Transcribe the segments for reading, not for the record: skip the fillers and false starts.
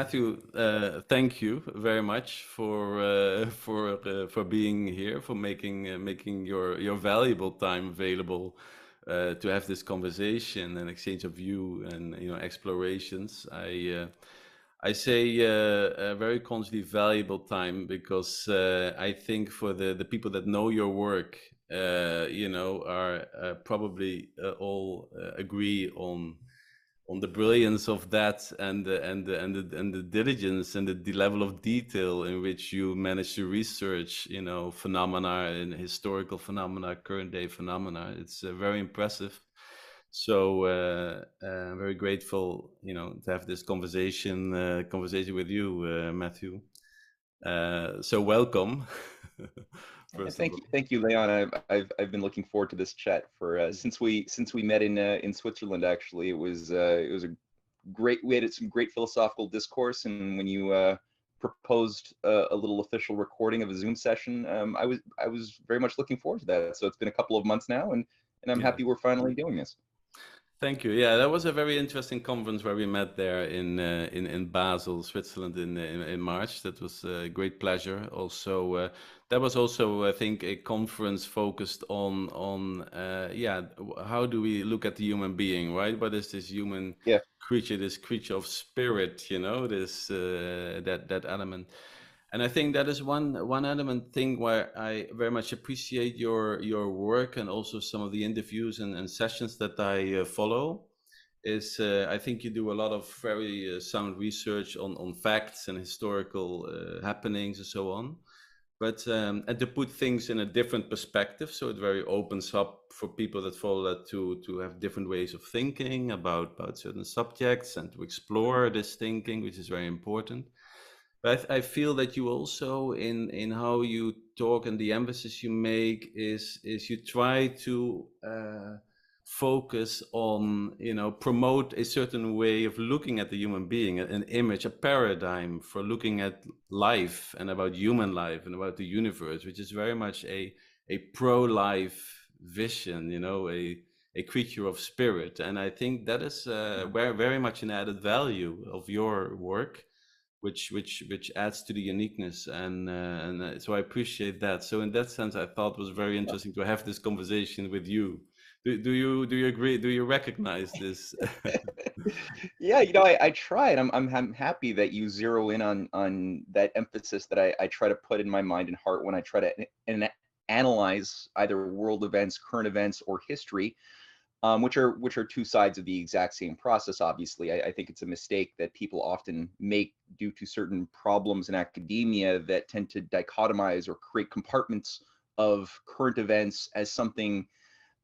Matthew, thank you very much for being here, for making your valuable time available to have this conversation and exchange of view and explorations. I say very consciously valuable time because I think for the people that know your work, are probably all agree on the brilliance of that and the diligence and the level of detail in which you manage to research phenomena and historical phenomena, current day phenomena. It's very impressive. So I'm very grateful to have this conversation with you, Matthew. So welcome. Thank you, Leon. I've been looking forward to this chat for since we met in Switzerland. Actually, it was a great. We had some great philosophical discourse, and when you proposed a little official recording of a Zoom session, I was very much looking forward to that. So it's been a couple of months now, and I'm happy we're finally doing this. Thank you. Yeah, that was a very interesting conference where we met there in Basel, Switzerland, in March. That was a great pleasure. Also, that was also, I think, a conference focused on how do we look at the human being, right? What is this human creature, this creature of spirit? This that element. And I think that is one element thing where I very much appreciate your work, and also some of the interviews and sessions that I follow. Is I think you do a lot of very sound research on facts and historical happenings and so on, but and to put things in a different perspective, so it very opens up for people that follow that to have different ways of thinking about certain subjects and to explore this thinking, which is very important. But I feel that you also in how you talk and the emphasis you make is you try to focus on promote a certain way of looking at the human being, an image, a paradigm for looking at life and about human life and about the universe, which is very much a pro-life vision, a creature of spirit. And I think that is very much an added value of your work, which adds to the uniqueness, and so I appreciate that. So in that sense, I thought it was very interesting to have this conversation with you. Do you agree? Do you recognize this? Yeah, I try, and I'm happy that you zero in on that emphasis that I try to put in my mind and heart when I try to analyze either world events, current events, or history. Which are two sides of the exact same process. Obviously, I think it's a mistake that people often make due to certain problems in academia that tend to dichotomize or create compartments of current events as something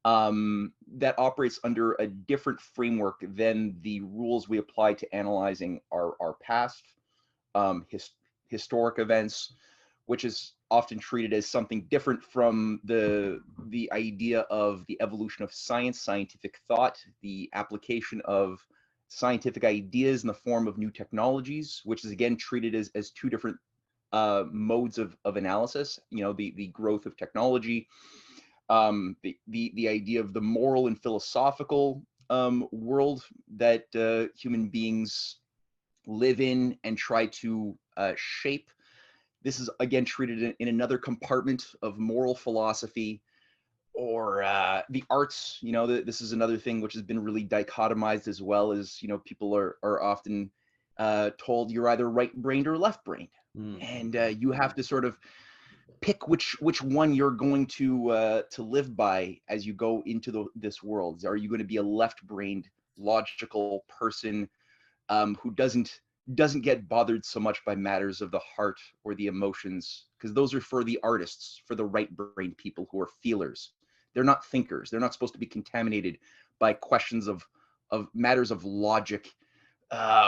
that operates under a different framework than the rules we apply to analyzing our past historic events, which is often treated as something different from the idea of the evolution of science, scientific thought, the application of scientific ideas in the form of new technologies, which is again treated as two different modes of analysis. The growth of technology, the idea of the moral and philosophical world that human beings live in and try to shape. This is again treated in another compartment of moral philosophy, or the arts. This is another thing which has been really dichotomized, as well as people are often told you're either right-brained or left-brained, and you have to sort of pick which one you're going to live by as you go into this world. Are you going to be a left-brained, logical person who doesn't get bothered so much by matters of the heart or the emotions, because those are for the artists, for the right-brained people who are feelers. They're not thinkers. They're not supposed to be contaminated by questions of matters of logic,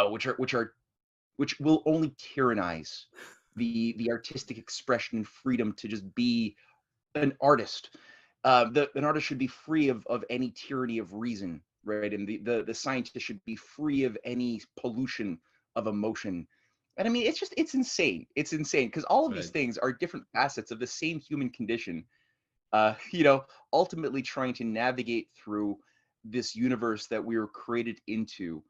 which will only tyrannize the artistic expression and freedom to just be an artist. An artist should be free of any tyranny of reason, right? And the scientist should be free of any pollution of emotion. And I mean, it's insane. It's insane because all of these things are different facets of the same human condition. Ultimately trying to navigate through this universe that we were created into,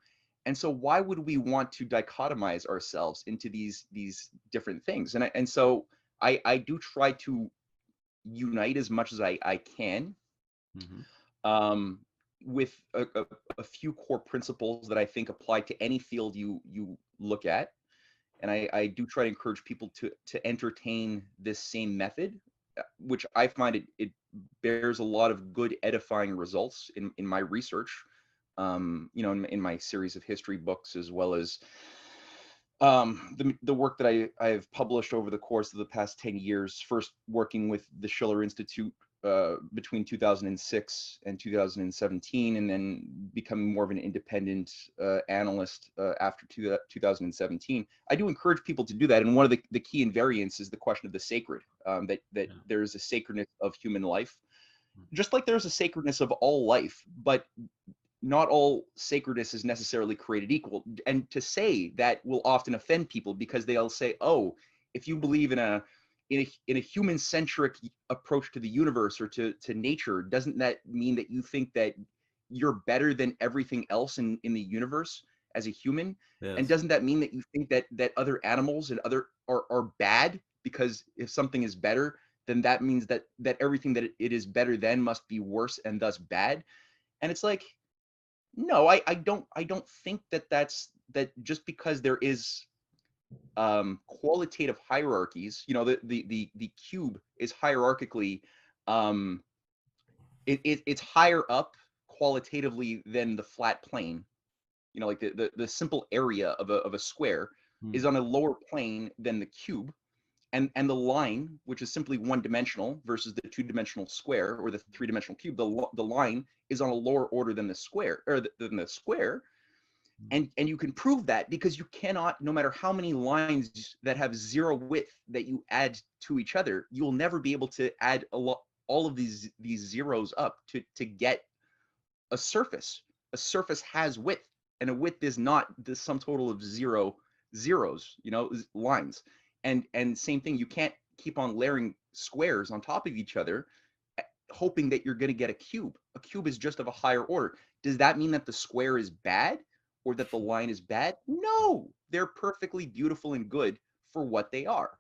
And so why would we want to dichotomize ourselves into these different things? And so I do try to unite as much as I can, Hmm. um, with a few core principles that I think apply to any field you look at. And I do try to encourage people to entertain this same method, which I find it bears a lot of good edifying results in my research, you know, in my series of history books, as well as the work that I've published over the course of the past 10 years, first working with the Schiller Institute between 2006 and 2017, and then becoming more of an independent analyst after 2017. I do encourage people to do that. And one of the key invariants is the question of the sacred, that Yeah. there is a sacredness of human life, just like there's a sacredness of all life, but not all sacredness is necessarily created equal. And to say that will often offend people, because they'll say, oh, if you believe in a human centric approach to the universe or to nature, doesn't that mean that you think that you're better than everything else in the universe as a human? And Yes. doesn't that mean that you think that other animals and other are bad? Because if something is better, then that means that everything that it is better than must be worse and thus bad. And it's like, no, I don't think that just because there is qualitative hierarchies, you know, the cube is hierarchically, um, it's higher up qualitatively than the flat plane. You know, like the simple area of a square Mm. is on a lower plane than the cube, and the line, which is simply one dimensional versus the two-dimensional square or the three-dimensional cube, the line is on a lower order than the square, or than the square. And you can prove that because you cannot, no matter how many lines that have zero width that you add to each other, you'll never be able to add all of these zeros up to get a surface. A surface has width, and a width is not the sum total of zeros, you know, lines. And same thing, you can't keep on layering squares on top of each other, hoping that you're going to get a cube. A cube is just of a higher order. Does that mean that the square is bad or that the line is bad? No, they're perfectly beautiful and good for what they are.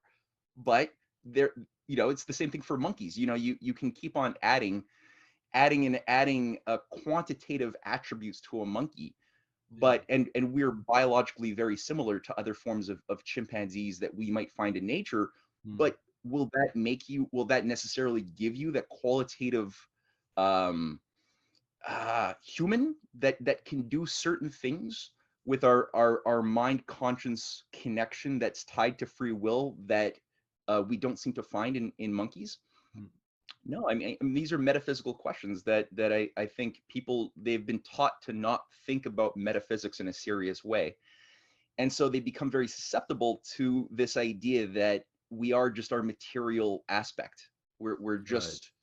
But they're, you know, it's the same thing for monkeys. You know, you can keep on adding quantitative attributes to a monkey, Yeah. but and we're biologically very similar to other forms of chimpanzees that we might find in nature. Mm. But will that necessarily give you that qualitative um human that can do certain things with our mind conscience connection that's tied to free will that we don't seem to find in monkeys? Mm. No, I mean, these are metaphysical questions that I think people, they've been taught to not think about metaphysics in a serious way. And so they become very susceptible to this idea that we are just our material aspect. We're Right. just,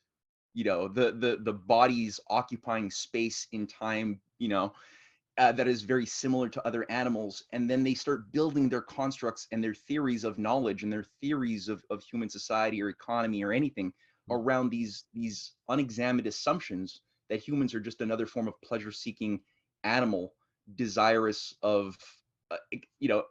you know, the bodies occupying space in time, you know, that is very similar to other animals. And then they start building their constructs and their theories of knowledge and their theories of human society or economy or anything Mm. around these unexamined assumptions that humans are just another form of pleasure seeking animal, desirous of you know,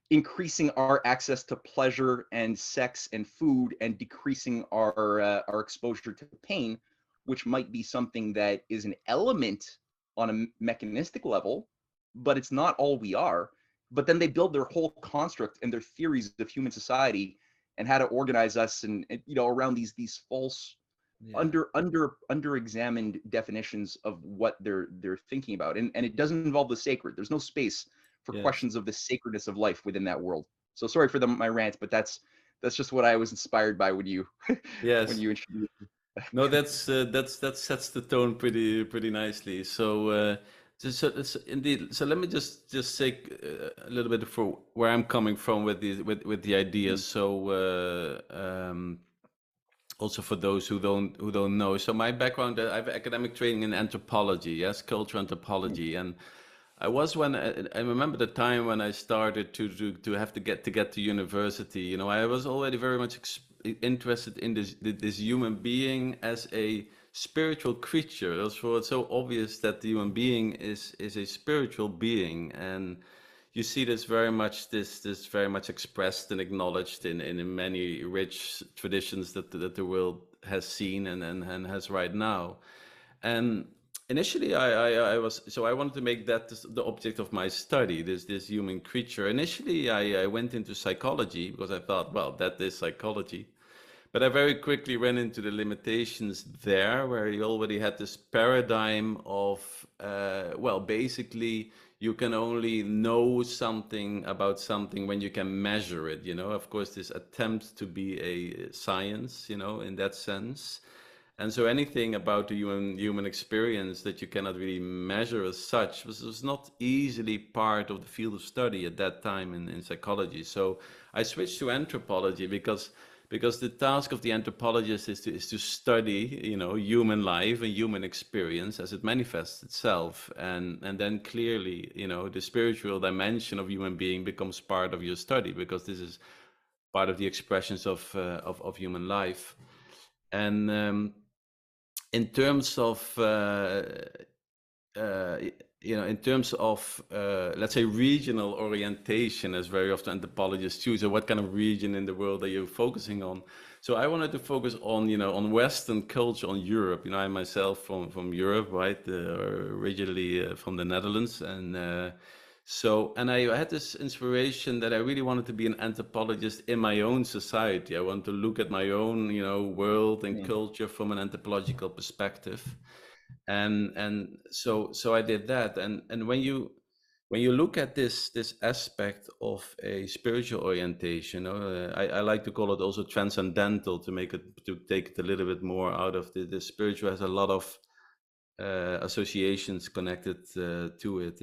increasing our access to pleasure and sex and food, and decreasing our exposure to pain, which might be something that is an element on a mechanistic level, but it's not all we are. But then they build their whole construct and their theories of human society and how to organize us, and you know, around these false, Yeah. under examined definitions of what they're thinking about. And it doesn't involve the sacred. There's no space for Yes. questions of the sacredness of life within that world. So sorry for my rant, but that's just what I was inspired by when you when Yes. you introduced. No, that sets the tone pretty nicely. So, indeed. So let me just say a little bit for where I'm coming from with the ideas. Mhm. So, also for those who don't know. So my background, I have academic training in anthropology, yes, cultural anthropology, and I was when I remember the time when I started to have to get to university. You know, I was already very much interested in this human being as a spiritual creature. Therefore, it's so obvious that the human being is a spiritual being, and you see this very much this very much expressed and acknowledged in many rich traditions that the world has seen and has right now. And initially, I wanted to make that the object of my study, this human creature. Initially, I went into psychology because I thought, well, that is psychology. But I very quickly ran into the limitations there, where you already had this paradigm of, well, basically, you can only know something about something when you can measure it. Of course, this attempt to be a science, in that sense. And so anything about the human experience that you cannot really measure as such was not easily part of the field of study at that time in psychology. So I switched to anthropology because the task of the anthropologist is to study human life and human experience as it manifests itself, and then clearly the spiritual dimension of human being becomes part of your study, because this is part of the expressions of human life. And in terms of in terms of let's say regional orientation, as very often anthropologists choose, or what kind of region in the world are you focusing on? So I wanted to focus on on Western culture, on Europe. I myself from Europe, right? Originally from the Netherlands, and I had this inspiration that I really wanted to be an anthropologist in my own society. I want to look at my own world and culture from an anthropological perspective. And so I did that. And when you look at this aspect of a spiritual orientation, I like to call it also transcendental, to take it a little bit more out of the spiritual has a lot of associations connected to it.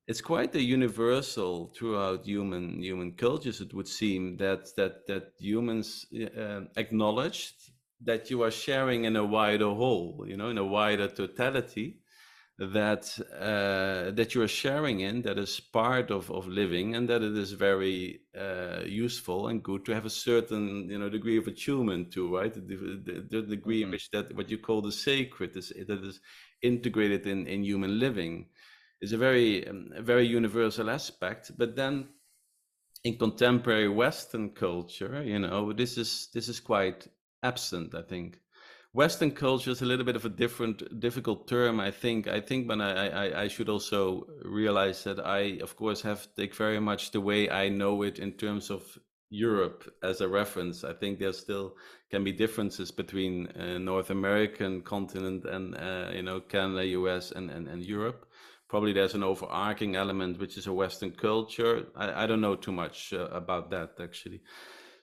It's quite a universal throughout human cultures. It would seem that humans acknowledged that you are sharing in a wider whole, in a wider totality, that you are sharing in, that is part of living, and that it is very useful and good to have a certain degree of attunement to, right? The degree in which that what you call the sacred that is integrated in human living is a very universal aspect. But then in contemporary Western culture, this is quite absent, I think. Western culture is a little bit of a difficult term, I think. When I should also realize that I, of course, have take very much the way I know it in terms of Europe as a reference. I think there still can be differences between North American continent and Canada, US, and Europe. Probably there's an overarching element which is a Western culture. I don't know too much about that, actually.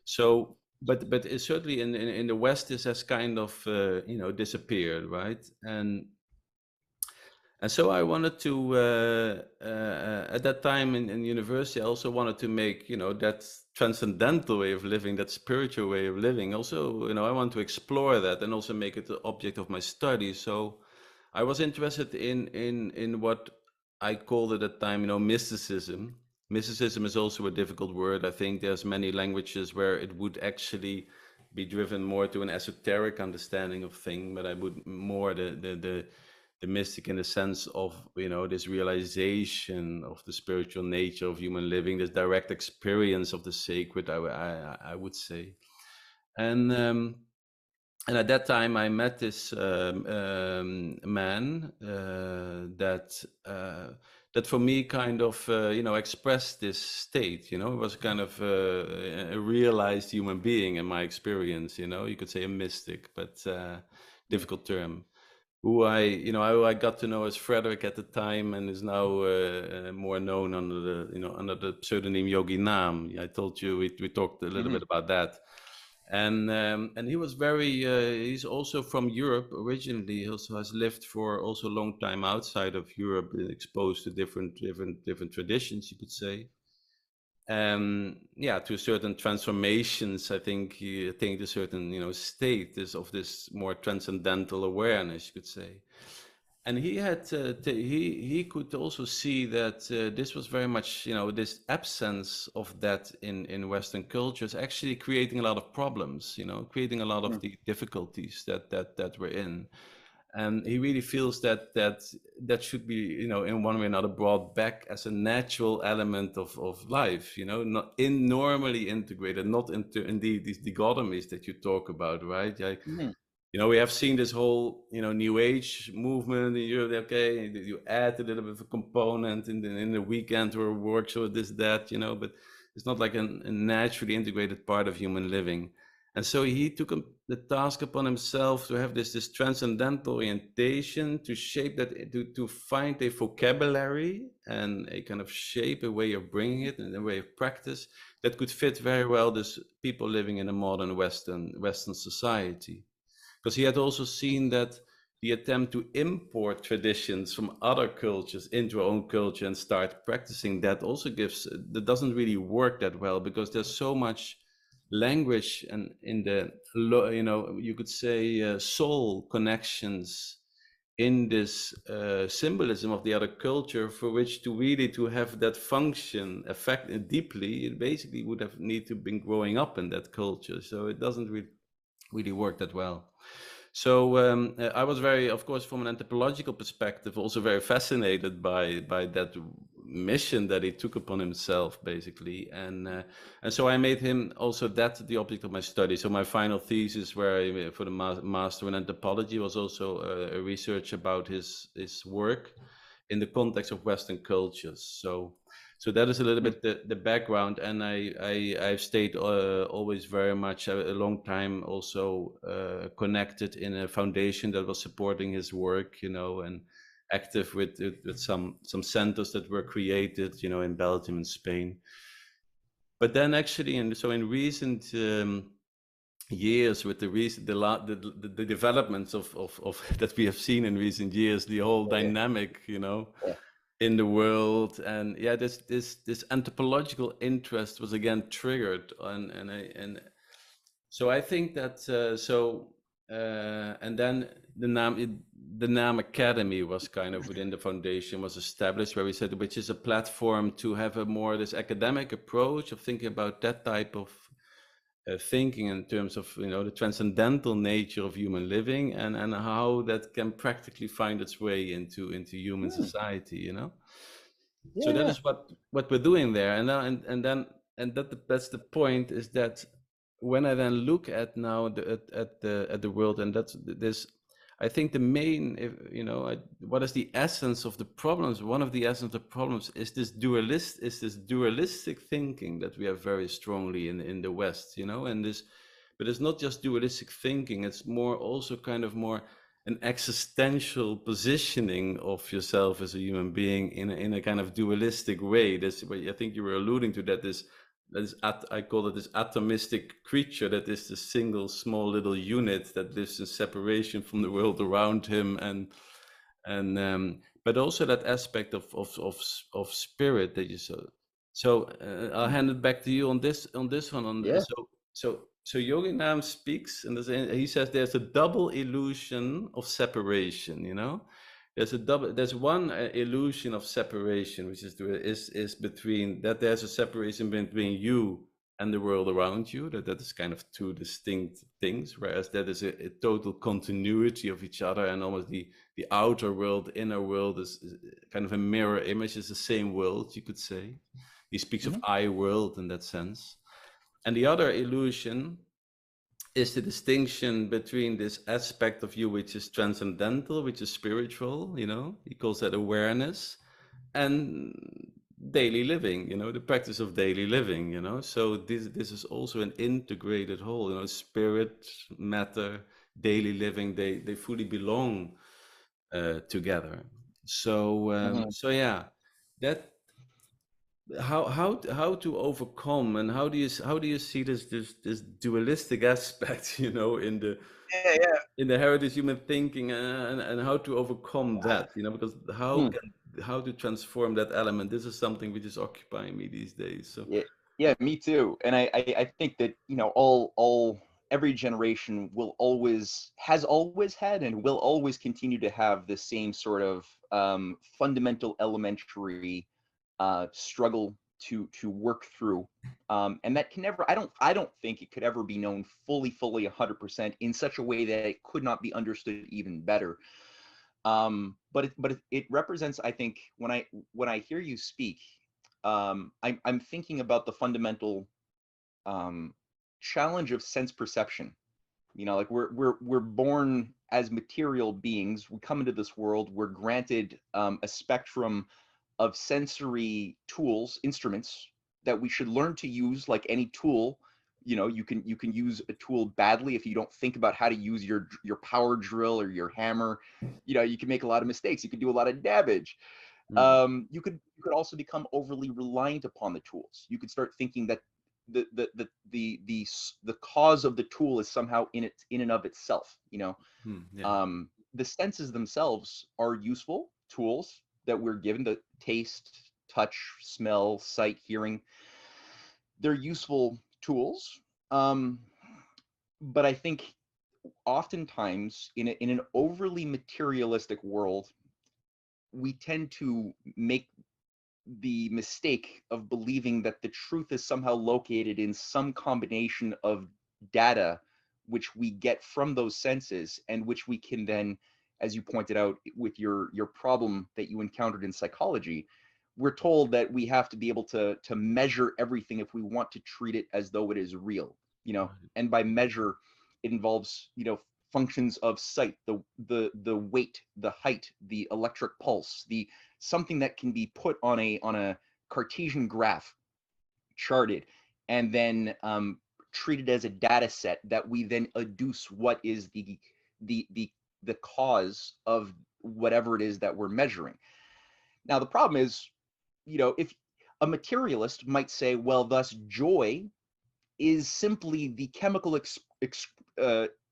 So, but it's certainly in the West, this has kind of disappeared, right? And so I wanted to at that time in university, I also wanted to make that transcendental way of living, that spiritual way of living. Also, I want to explore that and also make it the object of my study. So I was interested in what I called at that time, mysticism. Mysticism is also a difficult word. I think there's many languages where it would actually be driven more to an esoteric understanding of things, but I would more the mystic in the sense of this realization of the spiritual nature of human living, this direct experience of the sacred. I would say, and at that time, I met this man that for me kind of expressed this state. It was kind of a realized human being in my experience. You could say a mystic, but difficult term. Who I got to know as Frederick at the time, and is now more known under the pseudonym Yogi Nam. I told you we talked a little bit about that. And he was he's also from Europe originally. He also has lived for also a long time outside of Europe, exposed to different traditions, you could say. To certain transformations, I think he attained a certain state of this more transcendental awareness, you could say. and he had he could also see that this was very much, you know, this absence of that in Western cultures actually creating a lot of problems, you know, creating a lot of the difficulties that we're in. And he really feels that should be, you know, in one way or another brought back as a natural element of life, you know, not in normally integrated, not into indeed these dichotomies that you talk about, right? Mhm. You know, we have seen this whole, you know, new age movement in Europe. Okay, you add a little bit of a component in the weekend or work or this that, you know, but it's not like a naturally integrated part of human living. And so he took the task upon himself to have this transcendental orientation, to shape that, to find a vocabulary and a kind of shape, a way of bringing it, and a way of practice that could fit very well this people living in a modern Western society, because he had also seen that the attempt to import traditions from other cultures into our own culture and start practicing that also that doesn't really work that well, because there's so much language and in the, you know, you could say soul connections in this symbolism of the other culture, for which to really to have that function affect it deeply, it basically would have need to been growing up in that culture. So it doesn't really work that well. So I was very, of course, from an anthropological perspective, also very fascinated by that mission that he took upon himself, basically, and so I made him also that the object of my study. So my final thesis, where for the master in anthropology, was also a research about his work in the context of Western cultures. So that is a little bit the background, and I've stayed always very much a long time also connected in a foundation that was supporting his work, you know, and active with some centers that were created, you know, in Belgium and Spain. But then actually, in recent years, with the developments of that we have seen in recent years, the whole dynamic, you know, Yeah. in the world, and yeah, this anthropological interest was again triggered, and so I think that and then the NAM Academy was kind of within the foundation was established, where we said, which is a platform to have a more this academic approach of thinking about that type of thinking in terms of, you know, the transcendental nature of human living, and how that can practically find its way into human society, you know. So that Yeah. is what we're doing there, and now and that's the point, is that when I then look at now at the world, and that's this, I think the main, you know, what is the essence of the problems? One of the essence of the problems is this dualistic thinking that we have very strongly in the West, you know, and this, but it's not just dualistic thinking; it's more also kind of more an existential positioning of yourself as a human being in a kind of dualistic way. This, I think you were alluding to that. I call it this atomistic creature, that is the single small little unit that lives in separation from the world around him, and but also that aspect of spirit that you saw. So I'll hand it back to you on this one. Yeah. So Yogi Nam speaks, and he says there's a double illusion of separation. You know, there's one illusion of separation, which is between that. There's a separation between you and the world around you. That is kind of two distinct things, whereas that is a total continuity of each other, and almost the outer world, inner world is kind of a mirror image. It's the same world, you could say. He speaks of I world in that sense. And the other illusion is the distinction between this aspect of you, which is transcendental, which is spiritual, you know, he calls that awareness, and daily living, you know, the practice of daily living, you know. So this is also an integrated whole, you know, spirit, matter, daily living, they fully belong together. So yeah, that how to overcome, and how do you see this dualistic aspect, you know, Yeah. Yeah. in the heritage human thinking, and how to overcome that, you know, because how to transform that element, this is something which is occupying me these days. So Yeah, yeah, me too. And I think that, you know, all every generation has always had and will always continue to have the same sort of fundamental elementary struggle to work through, and that can never, I don't think it could ever be known fully 100% in such a way that it could not be understood even better. But it represents, I think, when I hear you speak, I'm thinking about the fundamental challenge of sense perception. You know, like we're born as material beings. We come into this world. We're granted a spectrum of sensory tools, instruments that we should learn to use like any tool. You know, you can use a tool badly if you don't think about how to use your power drill or your hammer. You know, you can make a lot of mistakes. You can do a lot of damage. You could also become overly reliant upon the tools. You could start thinking that the cause of the tool is somehow in and of itself. You know, Yeah. the senses themselves are useful tools that we're given: the taste, touch, smell, sight, hearing. They're useful tools. But I think oftentimes in an overly materialistic world, we tend to make the mistake of believing that the truth is somehow located in some combination of data which we get from those senses, and which we can then, as you pointed out with your problem that you encountered in psychology, we're told that we have to be able to measure everything if we want to treat it as though it is real, you know. And by measure, it involves, you know, functions of sight, the weight, the height, the electric pulse, the something that can be put on a Cartesian graph, charted, and then treated as a data set that we then adduce what is the cause of whatever it is that we're measuring. Now the problem is, you know, if a materialist might say, well, thus joy is simply the chemical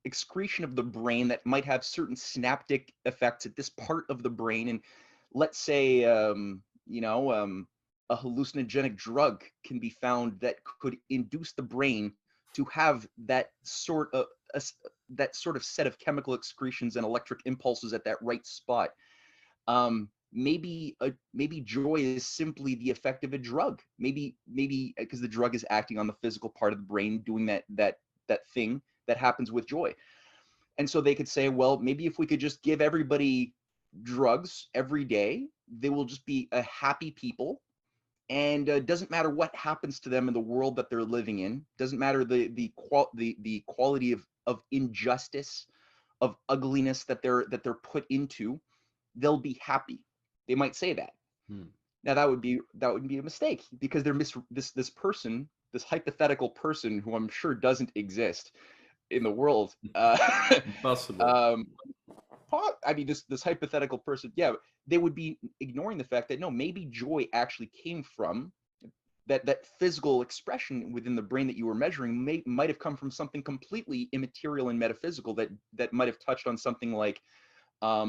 excretion of the brain that might have certain synaptic effects at this part of the brain, and let's say you know, a hallucinogenic drug can be found that could induce the brain to have that sort of set of chemical excretions and electric impulses at that right spot. Maybe joy is simply the effect of a drug. Maybe because the drug is acting on the physical part of the brain, doing that thing that happens with joy. And so they could say, well, maybe if we could just give everybody drugs every day, they will just be a happy people. And doesn't matter what happens to them in the world that they're living in. Doesn't matter the quality of injustice, of ugliness that they're put into. They'll be happy. They might say that. Now that would be a mistake, because they're this person, this hypothetical person who I'm sure doesn't exist in the world. Possible. I mean, this hypothetical person, yeah, they would be ignoring the fact that no, maybe joy actually came from that physical expression within the brain that you were measuring might have come from something completely immaterial and metaphysical that might have touched on something like a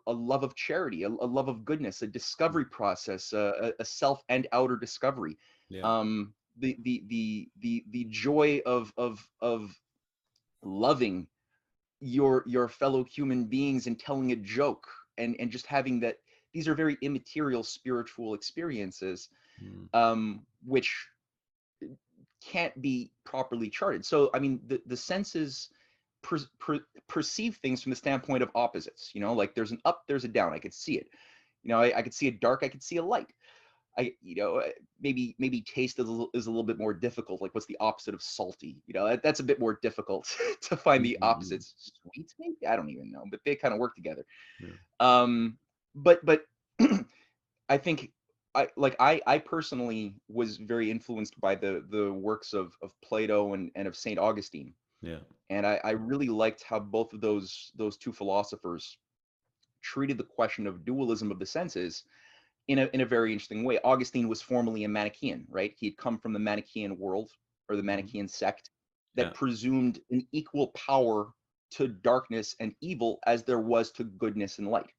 love of charity, a love of goodness, a discovery process, a self and outer discovery. Yeah. The joy of loving your fellow human beings and telling a joke, and just having that. These are very immaterial spiritual experiences, which can't be properly charted. So I mean, the senses perceive things from the standpoint of opposites. You know, like there's an up, there's a down. I could see it. You know, I could see a dark, I could see a light. You know, maybe taste is a little bit more difficult. Like, what's the opposite of salty? You know, that's a bit more difficult to find the opposites. Sweet, maybe, I don't even know, but they kind of work together. Yeah. But I think I personally was very influenced by the works of Plato and of Saint Augustine. Yeah. And I really liked how both of those two philosophers treated the question of dualism of the senses in a very interesting way. Augustine was formerly a Manichaean, right? He had come from the Manichaean world, or the Manichaean sect, that presumed an equal power to darkness and evil as there was to goodness and light.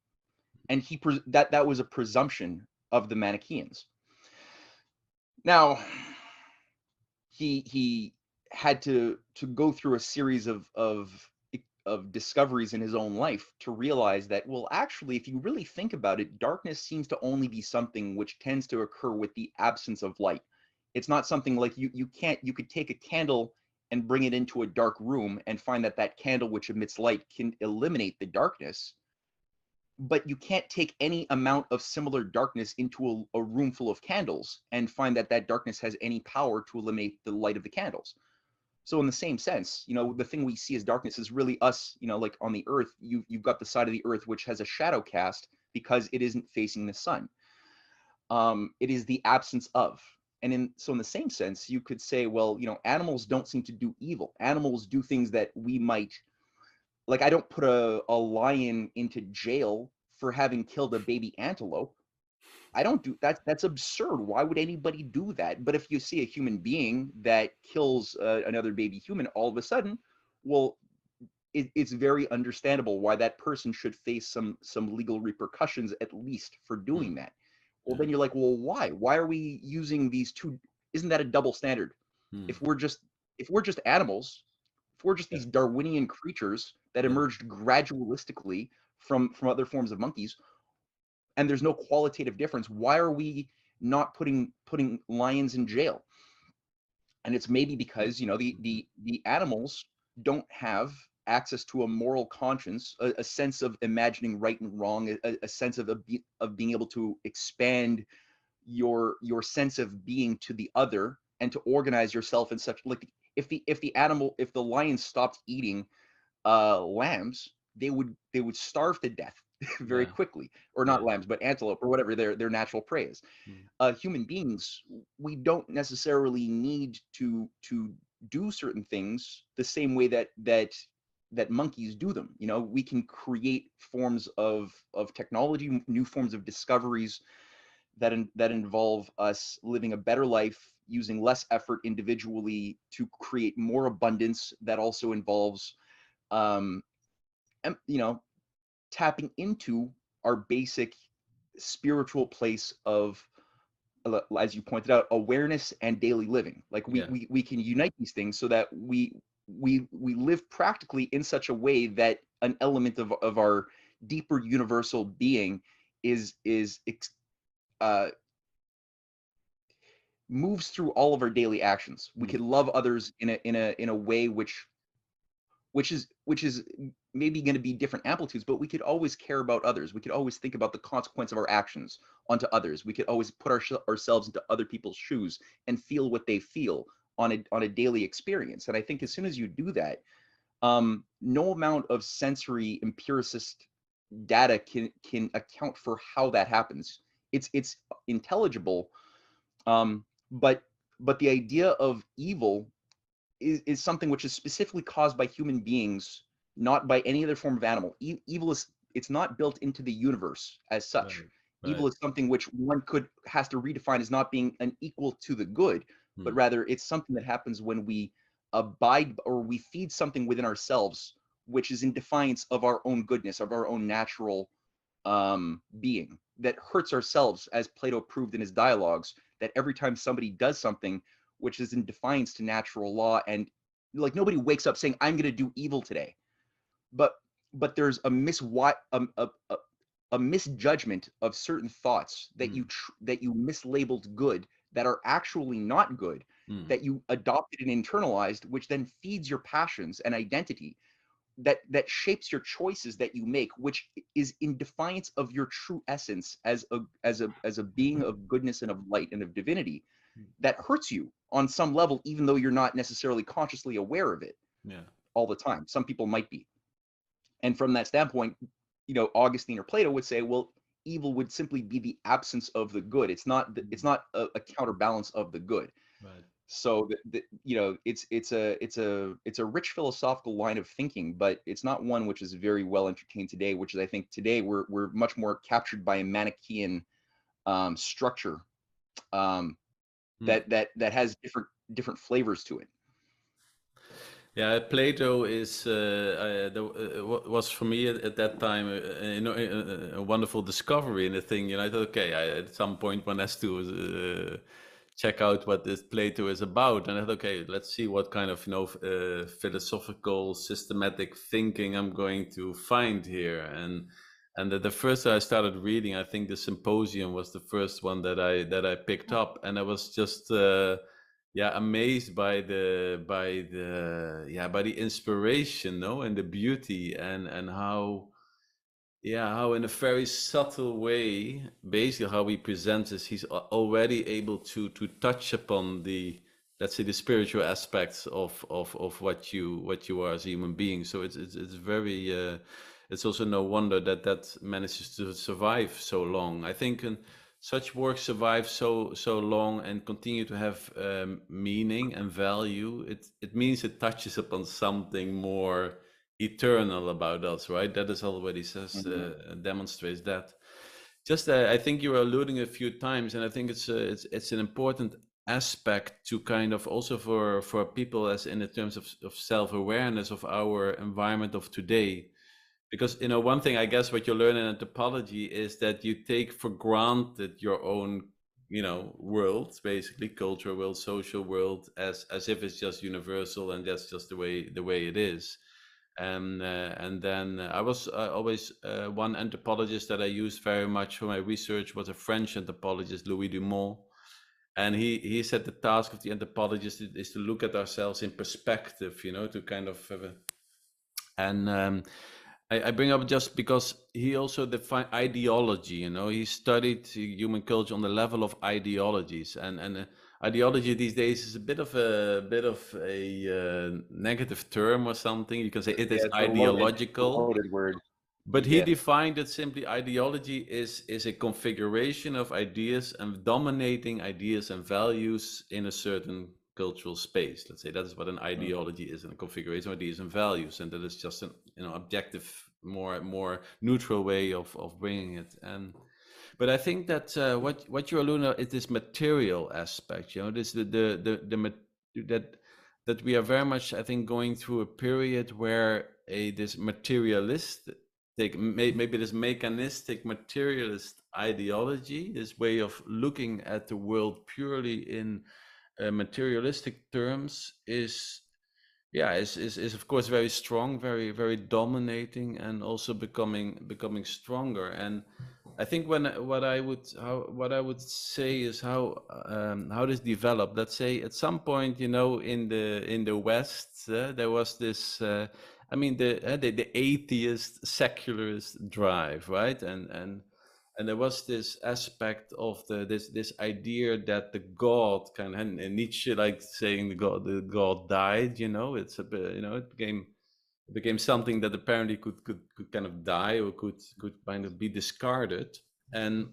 And that was a presumption of the Manichaeans. Now, he had to go through a series of discoveries in his own life to realize that, well, actually, if you really think about it, darkness seems to only be something which tends to occur with the absence of light. It's not something like you could take a candle and bring it into a dark room and find that that candle which emits light can eliminate the darkness, but you can't take any amount of similar darkness into a room full of candles and find that that darkness has any power to eliminate the light of the candles. So in the same sense, the thing we see as darkness is really us, like on the earth, you've got the side of the earth which has a shadow cast because it isn't facing the sun. It is the absence of. And so in the same sense, you could say, well, animals don't seem to do evil. Animals do things that we might, like, I don't put a lion into jail for having killed a baby antelope. I don't do that. That's absurd. Why would anybody do that? But if you see a human being that kills another baby human, all of a sudden, well, it's very understandable why that person should face some legal repercussions, at least, for doing that. Well, then you're like, well, why? Why are we using these two? Isn't that a double standard? If we're just animals, if we're just these Darwinian creatures that emerged gradualistically from other forms of monkeys, and there's no qualitative difference, why are we not putting lions in jail? And it's maybe because the animals don't have access to a moral conscience, a sense of imagining right and wrong, a sense of being able to expand your sense of being to the other and to organize yourself in such, like, if the lion stopped eating lambs, they would starve to death very quickly, or not lambs, but antelope or whatever their natural prey is. Human beings, we don't necessarily need to do certain things the same way that monkeys do them. We can create forms of technology, new forms of discoveries that involve us living a better life, using less effort individually to create more abundance. That also involves um, tapping into our basic spiritual place of, as you pointed out, awareness and daily living. Like we can unite these things so that we live practically in such a way that an element of our deeper universal being is moves through all of our daily actions. We could love others in a way which is maybe going to be different amplitudes, but we could always care about others. We could always think about the consequence of our actions onto others. We could always put ourselves into other people's shoes and feel what they feel on a daily experience. And I think as soon as you do that, no amount of sensory empiricist data can account for how that happens. It's intelligible, but the idea of evil is something which is specifically caused by human beings, not by any other form of animal. Evil it's not built into the universe as such. Evil is something which one has to redefine as not being an equal to the good, but rather it's something that happens when we abide or we feed something within ourselves which is in defiance of our own goodness, of our own natural being, that hurts ourselves, as Plato proved in his dialogues, that every time somebody does something which is in defiance to natural law, and like nobody wakes up saying, I'm going to do evil today, but there's a misjudgment of certain thoughts that you mislabeled good, that are actually not good, that you adopted and internalized, which then feeds your passions and identity, that shapes your choices that you make, which is in defiance of your true essence as a being of goodness and of light and of divinity, that hurts you on some level, even though you're not necessarily consciously aware of it all the time. Some people might be. And from that standpoint, Augustine or Plato would say, well, evil would simply be the absence of the good. It's not a counterbalance of the good. Right. So it's a rich philosophical line of thinking, but it's not one which is very well entertained today, which is, I think today we're much more captured by a Manichaean structure that has different flavors to it. Yeah, Plato is was for me at that time a wonderful discovery in the thing. I thought, okay, at some point one has to check out what this Plato is about. And I thought, okay, let's see what kind of philosophical, systematic thinking I'm going to find here. And the first I started reading, I think the Symposium was the first one that I picked up, and I was just amazed by the inspiration, no, and the beauty, and how in a very subtle way, basically how he presents this, he's already able to touch upon the, let's say, the spiritual aspects of what you are as a human being. So it's very it's also no wonder that manages to survive so long. I think such work survives so long and continue to have meaning and value. It means it touches upon something more eternal about us, right? That is already says demonstrates that. Just I think you were alluding a few times, and I think it's an important aspect to kind of also for people as in the terms of self-awareness of our environment of today. Because one thing I guess what you learn in anthropology is that you take for granted your own world, basically cultural world, social world, as if it's just universal and that's just the way it is. And then I was always one anthropologist that I used very much for my research was a French anthropologist, Louis Dumont. And he said the task of the anthropologist is to look at ourselves in perspective, to kind of I bring up just because he also defined ideology. He studied human culture on the level of ideologies, and ideology these days is a bit of a negative term or something. You can say it is It's ideological. a loaded word. But he defined it simply: ideology is a configuration of ideas and dominating ideas and values in a certain cultural space. Let's say that is what an ideology is, and a configuration of ideas and values, and that is just an objective, more neutral way of bringing it. But I think that what you're alluding to is this material aspect. This that we are very much, I think, going through a period where this materialistic, maybe this mechanistic materialist ideology, this way of looking at the world purely in materialistic terms is of course very strong, very very dominating, and also becoming stronger. And I think what I would say is how this developed. Let's say at some point, in the West, there was this the atheist secularist drive, right? And there was this aspect of this idea that the God and Nietzsche like saying the God died. It's a bit, it became something that apparently could kind of die or could kind of be discarded. And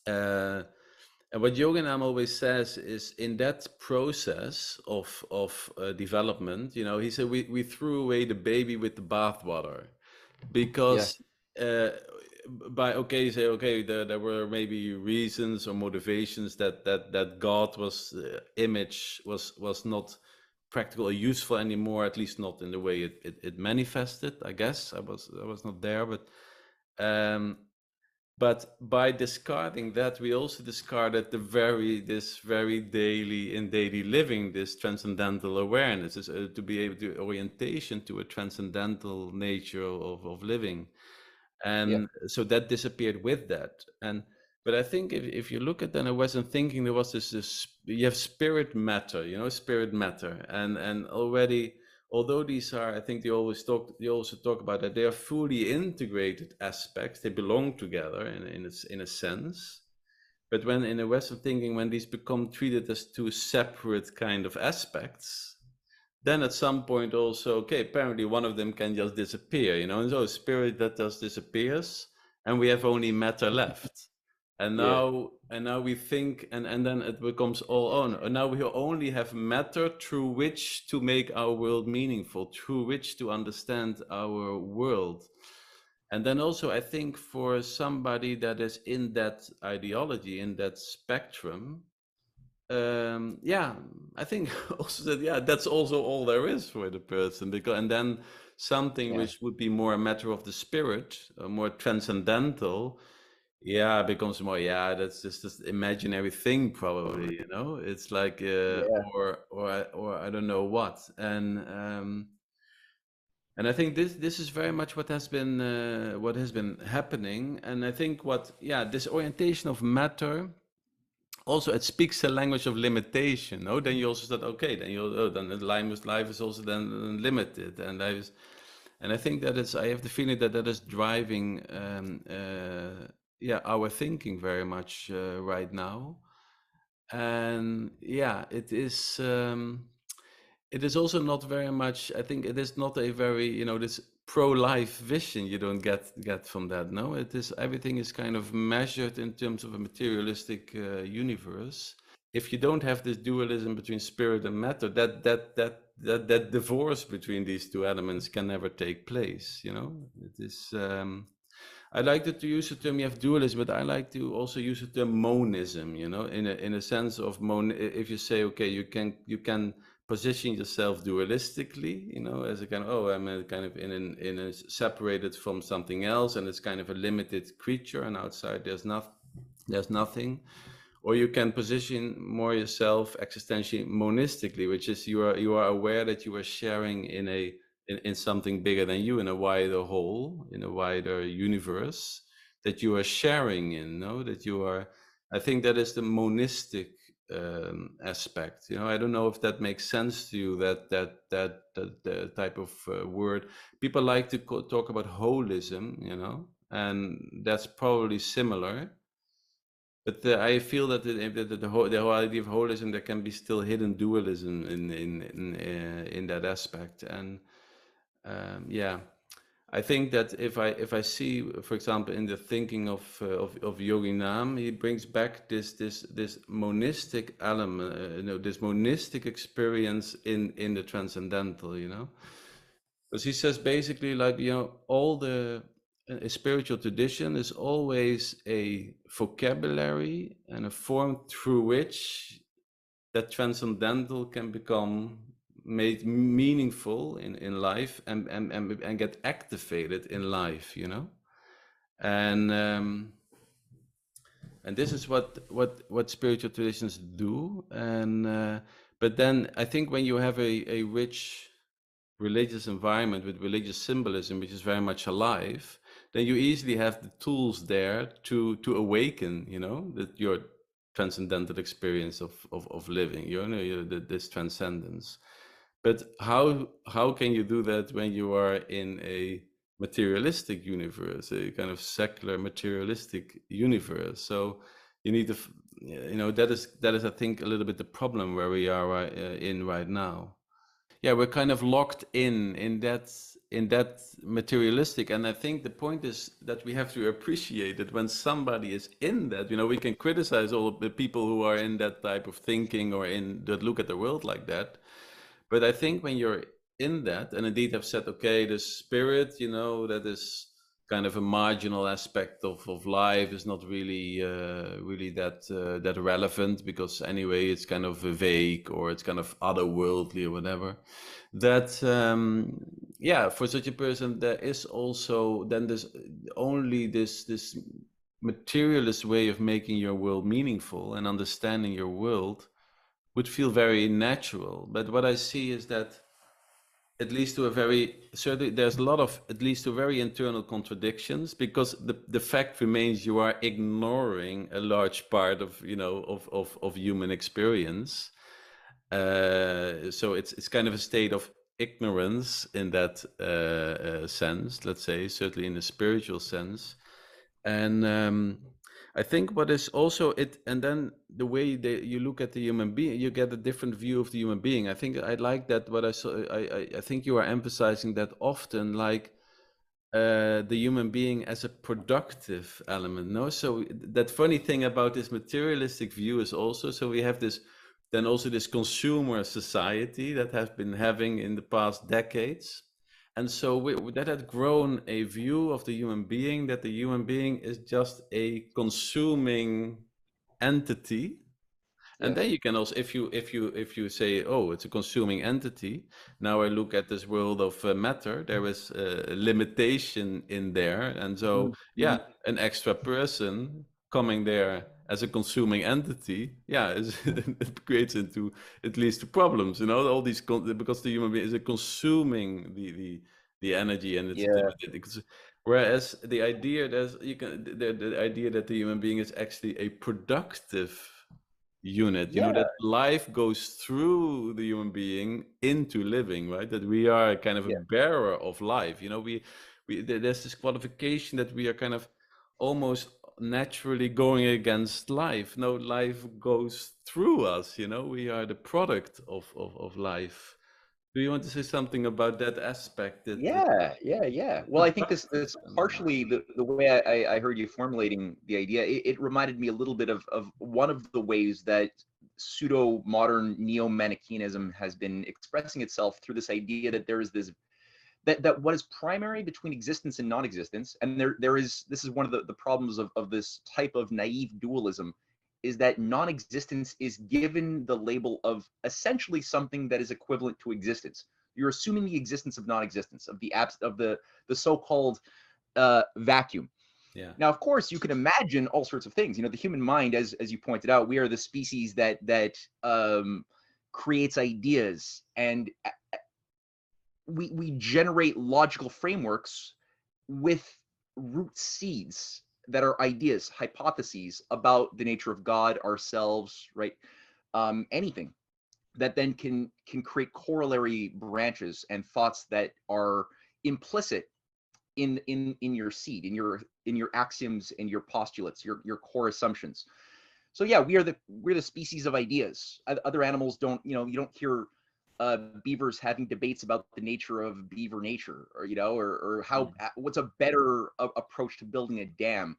what Yoganam always says is, in that process of development, he said we threw away the baby with the bathwater, because there were maybe reasons or motivations that God was image was not practical or useful anymore, at least not in the way it manifested. I guess I was not there, but by discarding that, we also discarded this very daily living, this transcendental awareness, to be able to orientation to a transcendental nature of living. And so that disappeared with that. But I think if you look at then a Western thinking, there was this you have spirit matter, and already, although these are, I think they also talk about that they are fully integrated aspects, they belong together in a sense. But when in a Western thinking, when these become treated as two separate kind of aspects, then at some point also, apparently one of them can just disappear, and so spirit that just disappears, and we have only matter left. And now we think, and then it becomes all on. And now we only have matter through which to make our world meaningful, through which to understand our world. And then also, I think for somebody that is in that ideology, in that spectrum, I think also that that's also all there is for the person, and then something which would be more a matter of the spirit, more transcendental, Yeah, it becomes more, yeah, that's just this imaginary thing probably, you know. It's like Yeah. or I don't know what. And I think this is very much what has been happening. And I think what, yeah, this orientation of matter, also it speaks a language of limitation. No, then you also said, okay, then you, oh, then the life is also then limited, and and I think that I have the feeling that that is driving, yeah, our thinking very much right now. And yeah, it is also not very much, I think it is not a very, you know, this pro-life vision you don't get from that. No, it is, everything is kind of measured in terms of a materialistic universe. If you don't have this dualism between spirit and matter, that divorce between these two elements can never take place, you know. It is I like to use the term, you have dualism, but I like to also use the term monism, you know, in a sense of if you say, okay, you can position yourself dualistically, you know, as a kind of, oh, I'm a kind of in a separated from something else, and it's kind of a limited creature, and outside there's nothing. Or you can position more yourself existentially monistically, which is you are aware that you are sharing in something bigger than you, in a wider whole, in a wider universe that you are sharing in. No, that you are. I think that is the monistic aspect. You know, I don't know if that makes sense to you. That type of word. People like to talk about holism. You know, and that's probably similar. But I feel that the whole idea of holism, there can be still hidden dualism in that aspect. And yeah, I think that if I see, for example, in the thinking of Yogi Nam, he brings back this monistic element, you know, this monistic experience in the transcendental, you know. Because he says basically, like, you know, all the a spiritual tradition is always a vocabulary and a form through which that transcendental can become made meaningful in life, and get activated in life, you know. And um, and this is what spiritual traditions do. And but then I think when you have a rich religious environment with religious symbolism, which is very much alive, then you easily have the tools there to awaken, you know, that your transcendental experience of living, you know, this transcendence. But how can you do that when you are in a materialistic universe, a kind of secular materialistic universe? So you need to, you know, that is I think a little bit the problem where we are in right now. Yeah, we're kind of locked in that materialistic. And I think the point is that we have to appreciate that when somebody is in that, you know, we can criticize all of the people who are in that type of thinking or in that look at the world like that. But I think when you're in that, and indeed have said, okay, the spirit, you know, that is kind of a marginal aspect of life, is not really really that relevant, because anyway it's kind of vague, or it's kind of otherworldly or whatever. That yeah, for such a person there is also then this only this materialist way of making your world meaningful and understanding your world would feel very natural. But what I see is that it leads to a very, certainly there's a lot of, it leads to very internal contradictions, because the fact remains you are ignoring a large part of, you know, of human experience. So it's kind of a state of ignorance in that sense, let's say, certainly in a spiritual sense. And I think what is also it, and then the way that you look at the human being, you get a different view of the human being. I think I like that. What I saw, I think you are emphasizing that often, like the human being as a productive element. No, so that funny thing about this materialistic view is also, so we have this, then also this consumer society that has been having in the past decades. And so that had grown a view of the human being, that the human being is just a consuming entity, And Yeah. then you can also, if you say, oh, it's a consuming entity. Now I look at this world of matter. There is a limitation in there, and so Mhm. yeah, an extra person coming there as a consuming entity, yeah, it creates into, it leads to problems. You know, all these because the human being is a consuming the energy, and Yeah. whereas the idea that you can the idea that the human being is actually a productive unit, you know, Yeah. that life goes through the human being into living, right? That we are kind of a Yeah. bearer of life. You know, there's this qualification that we are kind of almost naturally going against life. No, life goes through us. You know, we are the product of life. Do you want to say something about that aspect? That Yeah, yeah, yeah. Well, I think this partially the way I heard you formulating the idea, it reminded me a little bit of one of the ways that pseudo modern neo-Manichaeism has been expressing itself through this idea that there is this that what is primary between existence and non-existence, and there is this is one of the problems of this type of naive dualism, is that non-existence is given the label of essentially something that is equivalent to existence. You're assuming the existence of non-existence, of the so-called vacuum. yeah, Now, of course, you can imagine all sorts of things. You know, the human mind, as you pointed out, we are the species that creates ideas, and we generate logical frameworks with root seeds that are ideas, hypotheses about the nature of God, ourselves, right? Anything that then can create corollary branches and thoughts that are implicit in your seed, in your axioms, in your postulates, your core assumptions. So yeah, we're the species of ideas. Other animals don't, you know, you don't hear beavers having debates about the nature of beaver nature, or you know, or how what's a better approach to building a dam,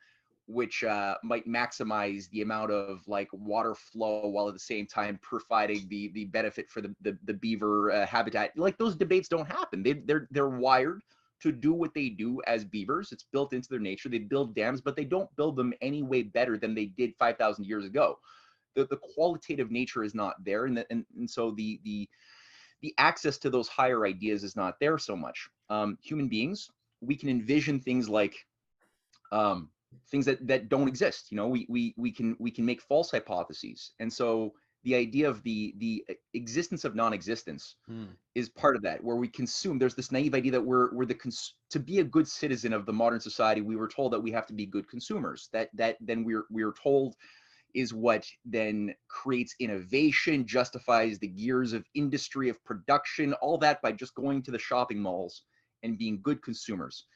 which might maximize the amount of like water flow while at the same time providing the benefit for the beaver habitat. Like those debates don't happen. They're wired to do what they do as beavers. It's built into their nature. They build dams, but they don't build them any way better than they did 5,000 years ago. The qualitative nature is not there, and so the access to those higher ideas is not there so much. Human beings, we can envision things like um, things that don't exist. You know, we can make false hypotheses, and so the idea of the existence of non-existence mm, is part of that, where we consume. There's this naive idea that we're to be a good citizen of the modern society, we were told that we have to be good consumers. That then we're told is what then creates innovation, justifies the gears of industry, of production, all that by just going to the shopping malls and being good consumers.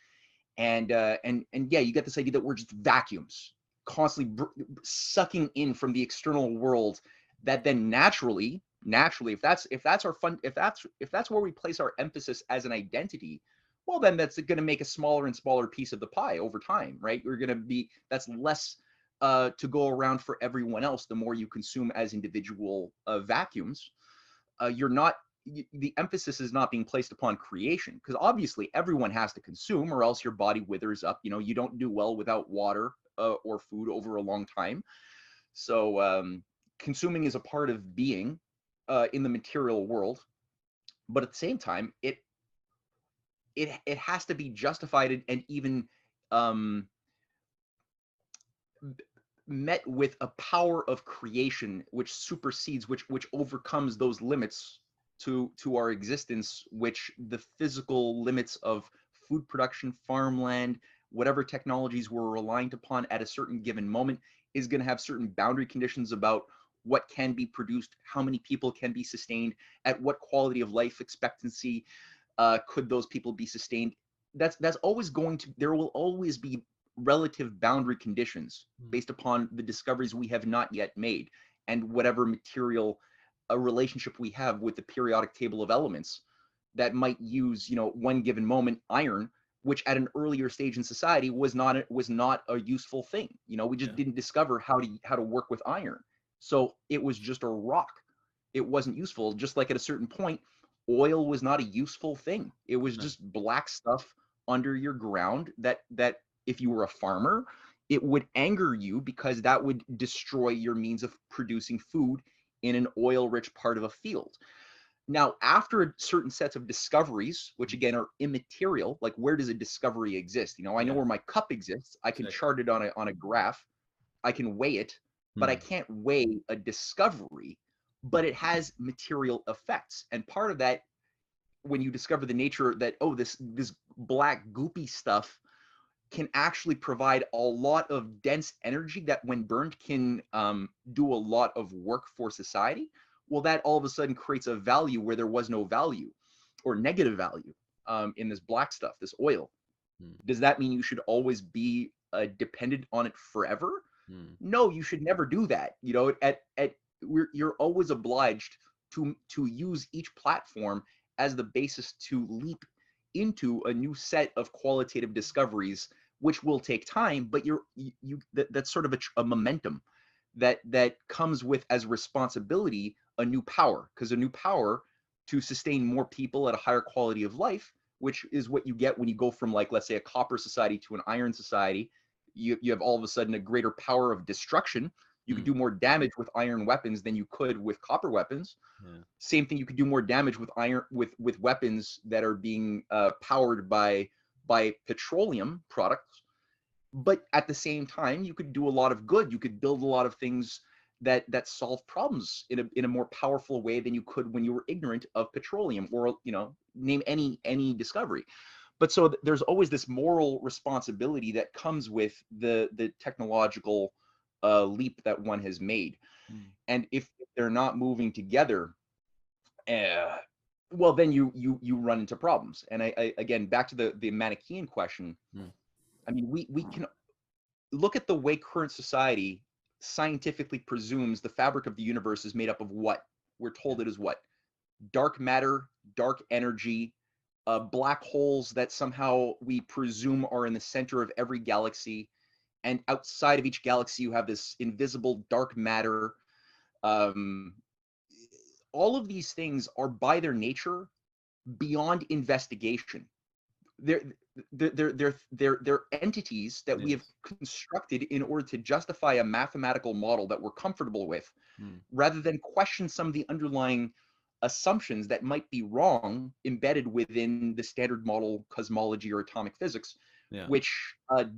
And yeah, you get this idea that we're just vacuums, constantly sucking in from the external world. That then naturally, if that's where we place our emphasis as an identity, well, then that's going to make a smaller and smaller piece of the pie over time, right? We're going to be that's less to go around for everyone else. The more you consume as individual vacuums, you're not the emphasis is not being placed upon creation, because obviously everyone has to consume or else your body withers up. You know, you don't do well without water or food over a long time. So consuming is a part of being in the material world, but at the same time it has to be justified and even um, met with a power of creation which supersedes, which overcomes those limits to our existence, which the physical limits of food production, farmland, whatever technologies we're reliant upon at a certain given moment is going to have certain boundary conditions about what can be produced, how many people can be sustained, at what quality of life expectancy could those people be sustained. That's always going to, there will always be relative boundary conditions based upon the discoveries we have not yet made, and whatever material a relationship we have with the periodic table of elements that might use, you know, one given moment iron, which at an earlier stage in society was not a useful thing. You know, we just yeah, didn't discover how to work with iron, so it was just a rock. It wasn't useful. Just like at a certain point, oil was not a useful thing. It was yeah, just black stuff under your ground that if you were a farmer, it would anger you because that would destroy your means of producing food in an oil-rich part of a field. Now, after certain sets of discoveries, which again are immaterial, like where does a discovery exist? You know, I know Yeah. where my cup exists. I can Exactly. chart it on a graph. I can weigh it, but I can't weigh a discovery. But it has material effects, and part of that, when you discover the nature that, oh, this black goopy stuff can actually provide a lot of dense energy that when burned can do a lot of work for society. Well, that all of a sudden creates a value where there was no value, or negative value, in this black stuff, this oil. Does that mean you should always be dependent on it forever? No, you should never do that. You know, you're always obliged to use each platform as the basis to leap into a new set of qualitative discoveries, which will take time, but that's sort of a momentum that comes with, as responsibility, a new power, because a new power to sustain more people at a higher quality of life, which is what you get when you go from, like, let's say, a copper society to an iron society. You have all of a sudden a greater power of destruction. You could do more damage with iron weapons than you could with copper weapons. Yeah. Same thing, you could do more damage with iron with weapons that are being powered by petroleum products. But at the same time, you could do a lot of good. You could build a lot of things that solve problems in a more powerful way than you could when you were ignorant of petroleum, or, you know, name any discovery. But so there's always this moral responsibility that comes with the technological leap that one has made. And if they're not moving together, well, then you run into problems. And I again, back to the Manichaean question. I mean, we can look at the way current society scientifically presumes the fabric of the universe is made up of what? We're told it is what? Dark matter, dark energy, black holes that somehow we presume are in the center of every galaxy. And outside of each galaxy, you have this invisible dark matter. Um, all of these things are, by their nature, beyond investigation. They're entities that we have constructed in order to justify a mathematical model that we're comfortable with, rather than question some of the underlying assumptions that might be wrong embedded within the standard model cosmology or atomic physics, which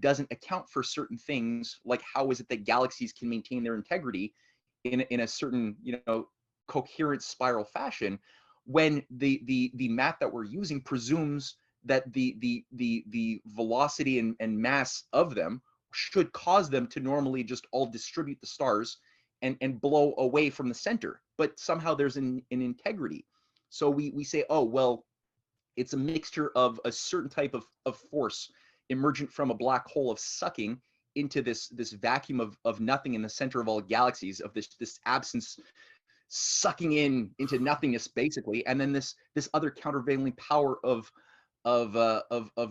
doesn't account for certain things, like how is it that galaxies can maintain their integrity in a certain, you know, coherent spiral fashion, when the math that we're using presumes that the velocity and mass of them should cause them to normally just all distribute the stars and blow away from the center. But somehow there's an integrity. So we say, oh, well, it's a mixture of a certain type of force emergent from a black hole of sucking into this vacuum of nothing in the center of all galaxies, of this absence sucking into nothingness, basically. And then this other countervailing power of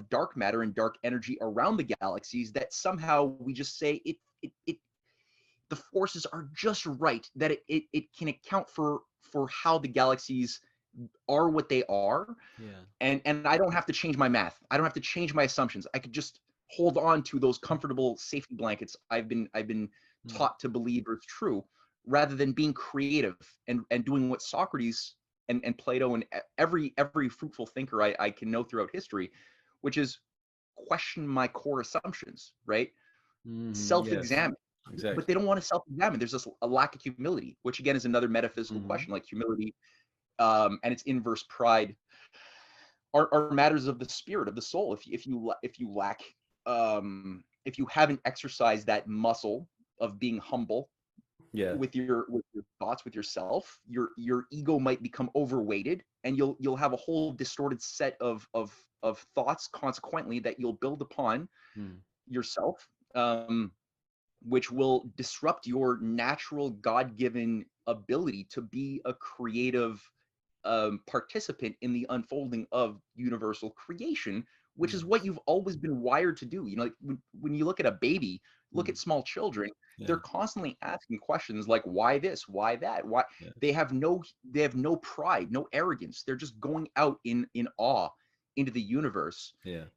dark matter and dark energy around the galaxies, that somehow we just say it the forces are just right, that it can account for how the galaxies are what they are. And I don't have to change my math. I don't have to change my assumptions. I could just hold on to those comfortable safety blankets I've been taught to believe are true, rather than being creative and doing what Socrates and Plato and every fruitful thinker I can know throughout history, which is question my core assumptions, right? Self-examine. Exactly. But they don't want to self-examine. There's just a lack of humility, which again is another metaphysical question, like humility and its inverse, pride, are matters of the spirit, of the soul. If you lack, if you haven't exercised that muscle of being humble with your thoughts, with yourself, your ego might become overweighted, and you'll have a whole distorted set of thoughts, consequently, that you'll build upon yourself, which will disrupt your natural God-given ability to be a creative participant in the unfolding of universal creation, which is what you've always been wired to do. You know, like when you look at a baby, look at small children, they're constantly asking questions like, why this, why that, why? They have no pride, no arrogance. They're just going out in awe into the universe,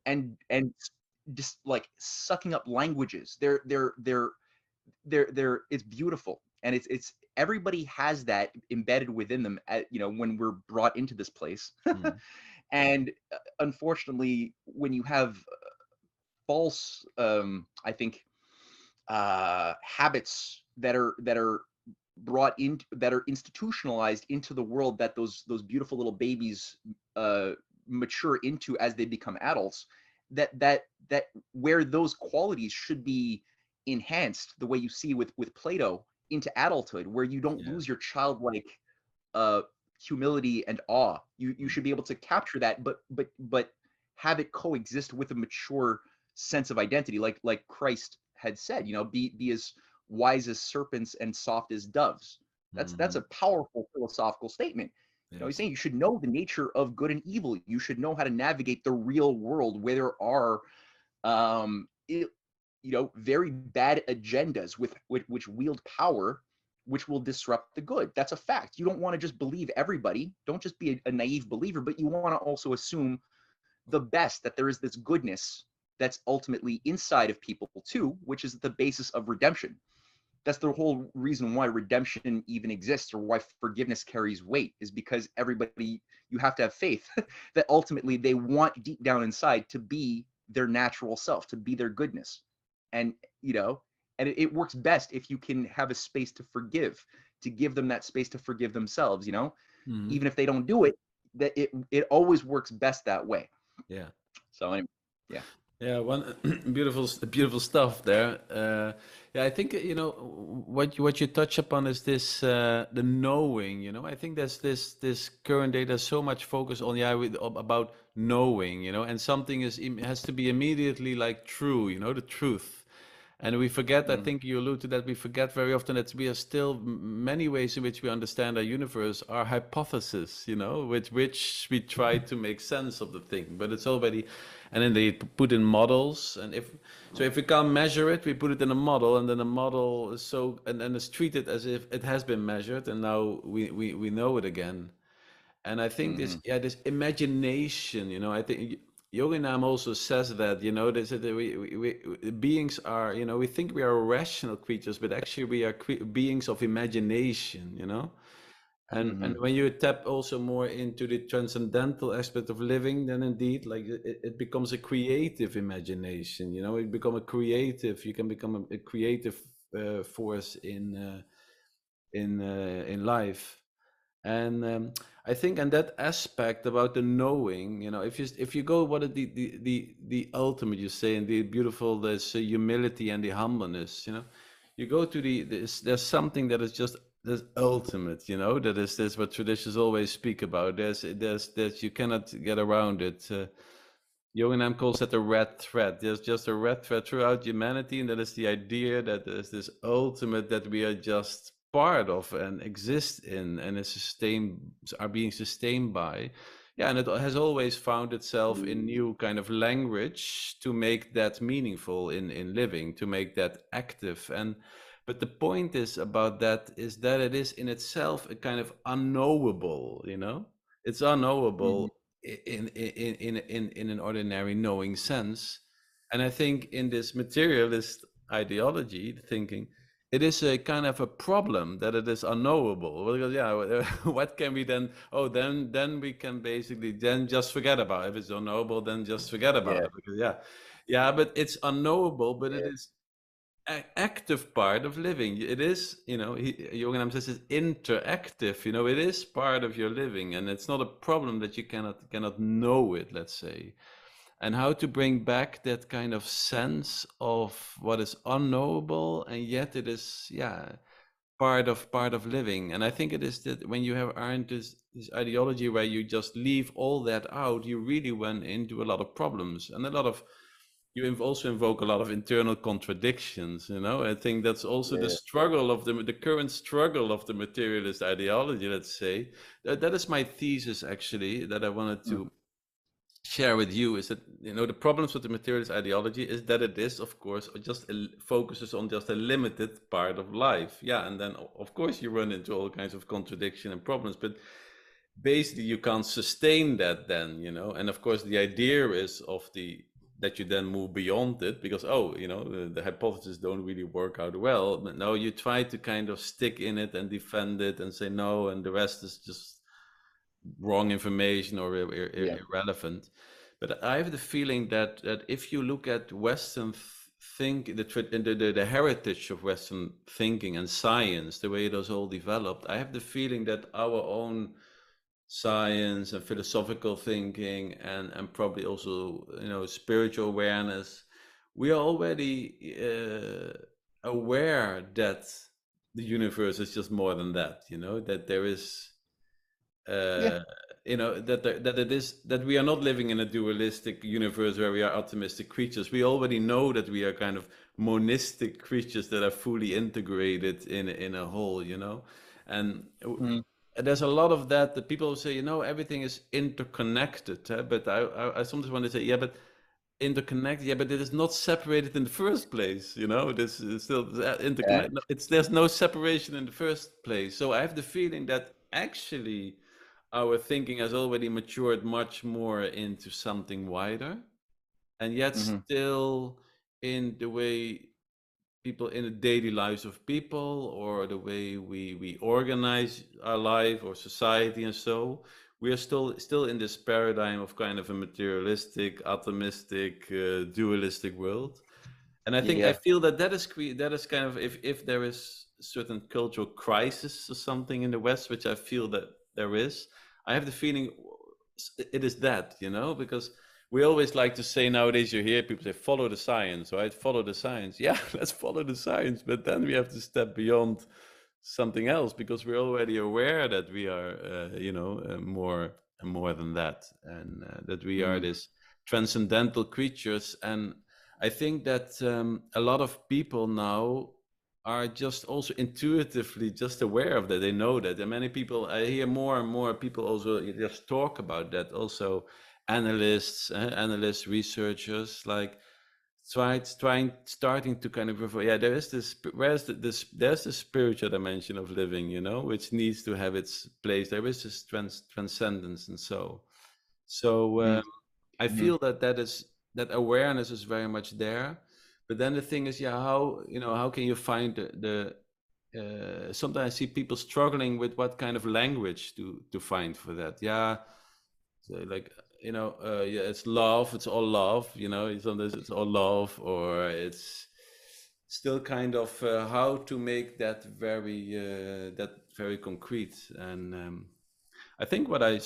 and just like sucking up languages. It's beautiful, and it's everybody has that embedded within them when we're brought into this place. And unfortunately, when you have false I think habits that are brought in, that are institutionalized into the world, that those beautiful little babies mature into as they become adults, that where those qualities should be enhanced, the way you see with Plato, into adulthood, where you don't lose your childlike uh humility and awe. You should be able to capture that, but have it coexist with a mature sense of identity, like Christ had said, be as wise as serpents and soft as doves. That's a powerful philosophical statement. He's saying you should know the nature of good and evil. You should know how to navigate the real world, where there are very bad agendas which wield power, which will disrupt the good. That's a fact. You don't want to just believe everybody. Don't just be a naive believer, but you want to also assume the best, that there is this goodness that's ultimately inside of people too, which is the basis of redemption. That's the whole reason why redemption even exists, or why forgiveness carries weight, is because everybody, you have to have faith that ultimately they want deep down inside to be their natural self, to be their goodness. And, and it works best if you can have a space to forgive, to give them that space to forgive themselves, even if they don't do it, that it always works best that way. Yeah. So anyway, yeah. Yeah, one beautiful stuff there. Yeah, I think what you touch upon is this the knowing. I think there's this current day. There's so much focus on about knowing. And something has to be immediately like true. The truth. And we forget, I think you allude to that, we forget very often that we are still many ways in which we understand our universe are hypotheses, with which we try to make sense of the thing. But it's already, and then they put in models. And if we can't measure it, we put it in a model, and then the model is and it's treated as if it has been measured, and now we know it again. And I think this imagination, I think Yoginam also says that, this, that we beings are, we think we are rational creatures, but actually we are beings of imagination, And when you tap also more into the transcendental aspect of living, then indeed, like it becomes a creative imagination, you can become a creative force in life. And I think, and that aspect about the knowing, if you go, what is the ultimate, you say, and the beautiful, there's humility and the humbleness, you go to there's something that is just there's ultimate, that is this what traditions always speak about. There's you cannot get around it. Yoganam calls that a red thread. There's just a red thread throughout humanity, and that is the idea that there's this ultimate that we are just part of and exist in, and are being sustained by. Yeah, and it has always found itself in new kind of language to make that meaningful in living, to make that active. But the point is about that is that it is in itself a kind of unknowable, it's unknowable in an ordinary knowing sense. And I think in this materialist ideology thinking, it is a kind of a problem that it is unknowable, because what can we then then we can basically then just forget about it. If it's unknowable, then just forget about it, because but it's unknowable, but it is active part of living. It is, Yoganam says it's interactive, it is part of your living, and it's not a problem that you cannot know it, let's say. And how to bring back that kind of sense of what is unknowable, and yet it is, part of living. And I think it is that when you aren't this ideology where you just leave all that out, you really went into a lot of problems, and a lot of, you also invoke a lot of internal contradictions, I think that's also the struggle of the current struggle of the materialist ideology, let's say. That is my thesis, actually, that I wanted to share with you, is that, the problems with the materialist ideology is that it is, of course, just focuses on just a limited part of life. And then, of course, you run into all kinds of contradiction and problems, but basically you can't sustain that then, and of course the idea is of the that you then move beyond it because, oh, you know, the hypotheses don't really work out well. But no, you try to kind of stick in it and defend it and say no, and the rest is just wrong information or Yeah. irrelevant. But I have the feeling that if you look at Western the heritage of Western thinking and science, the way it was all developed, I have the feeling that our own science and philosophical thinking and probably also, you know, spiritual awareness, we are already aware that the universe is just more than that, you know, that there is Yeah. you know, that it is that we are not living in a dualistic universe where we are atomistic creatures. We already know that we are kind of monistic creatures that are fully integrated in a whole, you know. And Mm. there's a lot of that people say, you know, everything is interconnected, but I sometimes want to say, yeah, but interconnected, yeah, but it is not separated in the first place, you know. This is still interconnected. No, it's there's no separation in the first place. So I have the feeling that actually our thinking has already matured much more into something wider, and yet Mm-hmm. still in the way people in the daily lives of people or the way we organize our life or society and so we are still in this paradigm of kind of a materialistic atomistic dualistic world. And I Yeah. feel that that is kind of if there is a certain cultural crisis or something in the West, which I feel that there is, I have the feeling it is that, you know, because we always like to say nowadays, you hear people say, follow the science, right? Follow the science. Yeah, let's follow the science. But then we have to step beyond something else because we're already aware that we are, you know, more than that. And that we are Mm. this transcendental creatures. And I think that a lot of people now are just also intuitively just aware of that. They know that. And many people, I hear more and more people also just talk about that. Also, analysts, researchers, like starting to kind of refer. Yeah, there is this. Where's this? There's the spiritual dimension of living, you know, which needs to have its place. There is this transcendence, and so. So Mm. I Mm-hmm. feel that that awareness is very much there. But then the thing is, yeah, how, you know, how can you find sometimes I see people struggling with what kind of language to find for that. Yeah, so like, you know, yeah, it's love, it's all love, you know, sometimes it's all love, or it's still kind of how to make that very concrete. And I think what I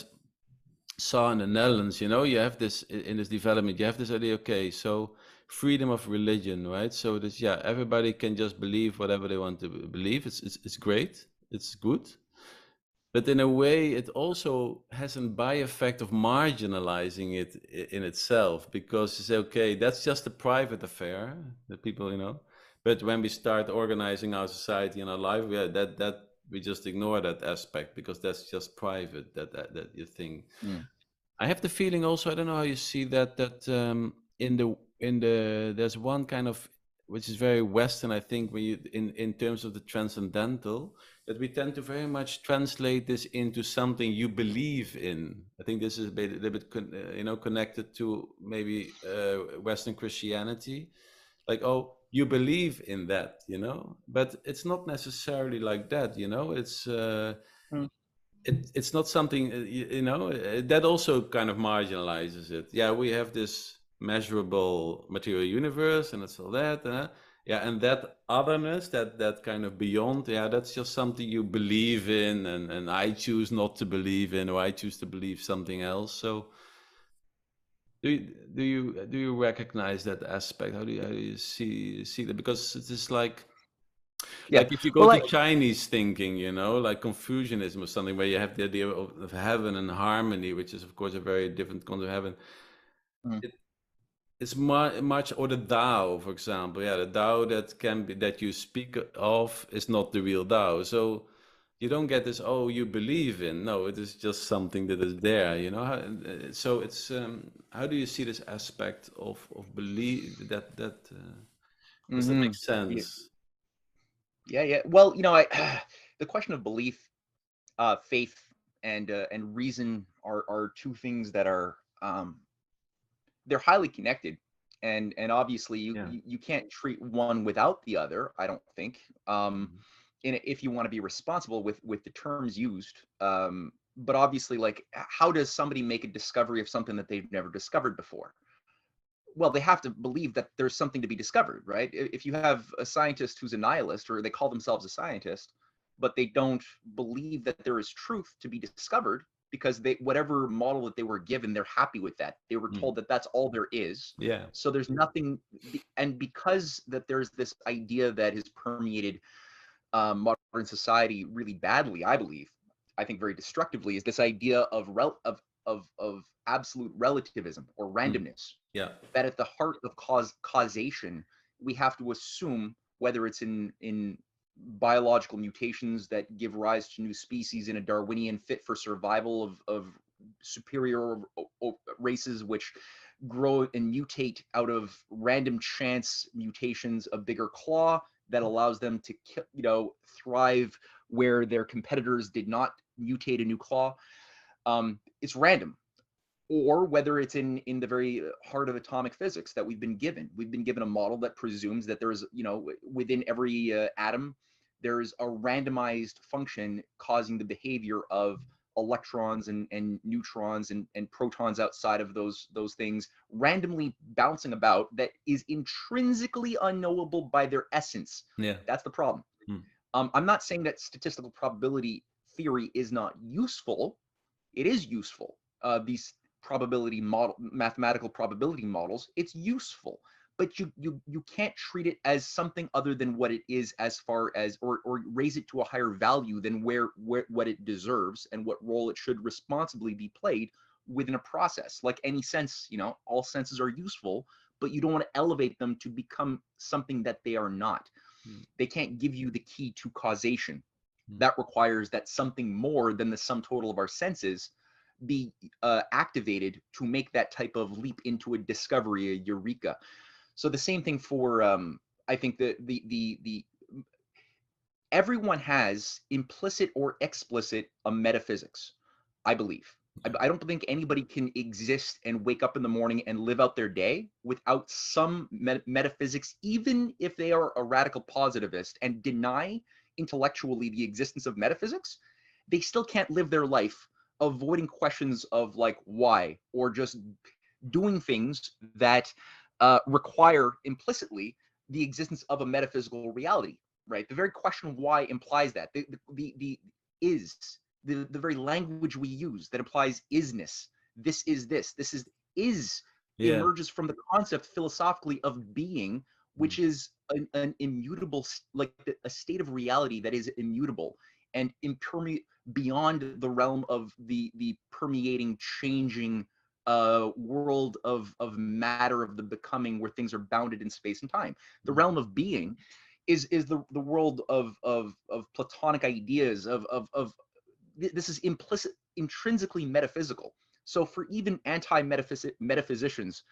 saw in the Netherlands, you know, you have this in this development, you have this idea, okay, so freedom of religion, right? So this, yeah, everybody can just believe whatever they want to believe. It's great, it's good. But in a way, it also has a by effect of marginalizing it in itself, because you say, okay, that's just a private affair that people, you know. But when we start organizing our society and our life, yeah, that we just ignore that aspect because that's just private. That you think. Mm. I have the feeling also, I don't know how you see that, that there's one kind of, which is very Western, I think, when you, in terms of the transcendental, that we tend to very much translate this into something you believe in. I think this is a little bit you know, connected to maybe Western Christianity. Like, oh, you believe in that, you know, but it's not necessarily like that, you know. Mm. It's not something you know, that also kind of marginalizes it. Yeah, we have this measurable material universe and it's all that, yeah, and that otherness, that kind of beyond, yeah, that's just something you believe in, and I choose not to believe in, or I choose to believe something else. So do you recognize that aspect? How do you see that? Because it is Yeah. like if you go Well, to Chinese thinking, you know, like Confucianism or something, where you have the idea of heaven and harmony, which is of course a very different concept of heaven. mm. It, it's much, or the Tao, for example. Yeah, the Tao that can be that you speak of is not the real Tao. So you don't get this. Oh, you believe in? No, it is just something that is there. You know. So it's how do you see this aspect of belief? Does that Mm-hmm. make Yeah. sense? Yeah. Yeah. Well, you know, I the question of belief, faith, and reason are two things that are they're highly connected. and obviously you can't treat one without the other, I don't think. And if you want to be responsible with the terms used, but obviously, like, how does somebody make a discovery of something that they've never discovered before? Well, they have to believe that there's something to be discovered, right? If you have a scientist who's a nihilist, or they call themselves a scientist, but they don't believe that there is truth to be discovered, because whatever model that they were given, they're happy with that. They were told that that's all there is. Yeah. So there's nothing, and because that there's this idea that has permeated modern society really badly, I believe, I think very destructively, is this idea of absolute relativism or randomness. Yeah. That at the heart of causation, we have to assume, whether it's in biological mutations that give rise to new species in a Darwinian fit for survival of superior races, which grow and mutate out of random chance mutations of bigger claw that allows them to, thrive where their competitors did not mutate a new claw. It's random. Or whether it's in the very heart of atomic physics that we've been given. We've been given a model that presumes that there is, within every atom, there's a randomized function causing the behavior of electrons and neutrons and protons outside of those things randomly bouncing about, that is intrinsically unknowable by their essence. Yeah. That's the problem. I'm not saying that statistical probability theory is not useful. It is useful. These mathematical probability models, it's useful, but you can't treat it as something other than what it is, as far as, or raise it to a higher value than what it deserves and what role it should responsibly be played within a process. Like any sense, all senses are useful, but you don't want to elevate them to become something that they are not. They can't give you the key to causation. That requires that something more than the sum total of our senses be activated to make that type of leap into a discovery, a eureka. So the same thing for, I think the everyone has implicit or explicit a metaphysics, I believe. I don't think anybody can exist and wake up in the morning and live out their day without some metaphysics, even if they are a radical positivist and deny intellectually the existence of metaphysics. They still can't live their life avoiding questions of, like, why, or just doing things that require implicitly the existence of a metaphysical reality, right? The very question why implies that. The very language we use that implies isness, this is emerges from the concept philosophically of being, which is an immutable, like a state of reality that is immutable and beyond the realm of the permeating, changing world of matter, of the becoming, where things are bounded in space and time. The realm of being is the world of Platonic ideas, of this is implicit, intrinsically metaphysical. So for even metaphysicians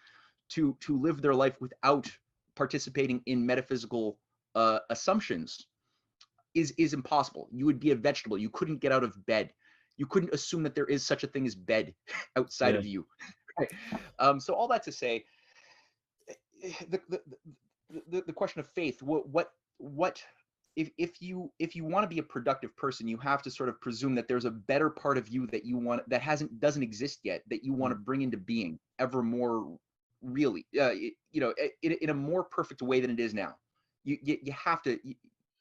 to live their life without participating in metaphysical assumptions is impossible. You would be a vegetable. You couldn't get out of bed. You couldn't assume that there is such a thing as bed outside of you. Right? So all that to say, the question of faith. What if you want to be a productive person, you have to sort of presume that there's a better part of you that you want, that doesn't exist yet, that you want to bring into being ever more really, in a more perfect way than it is now. You have to.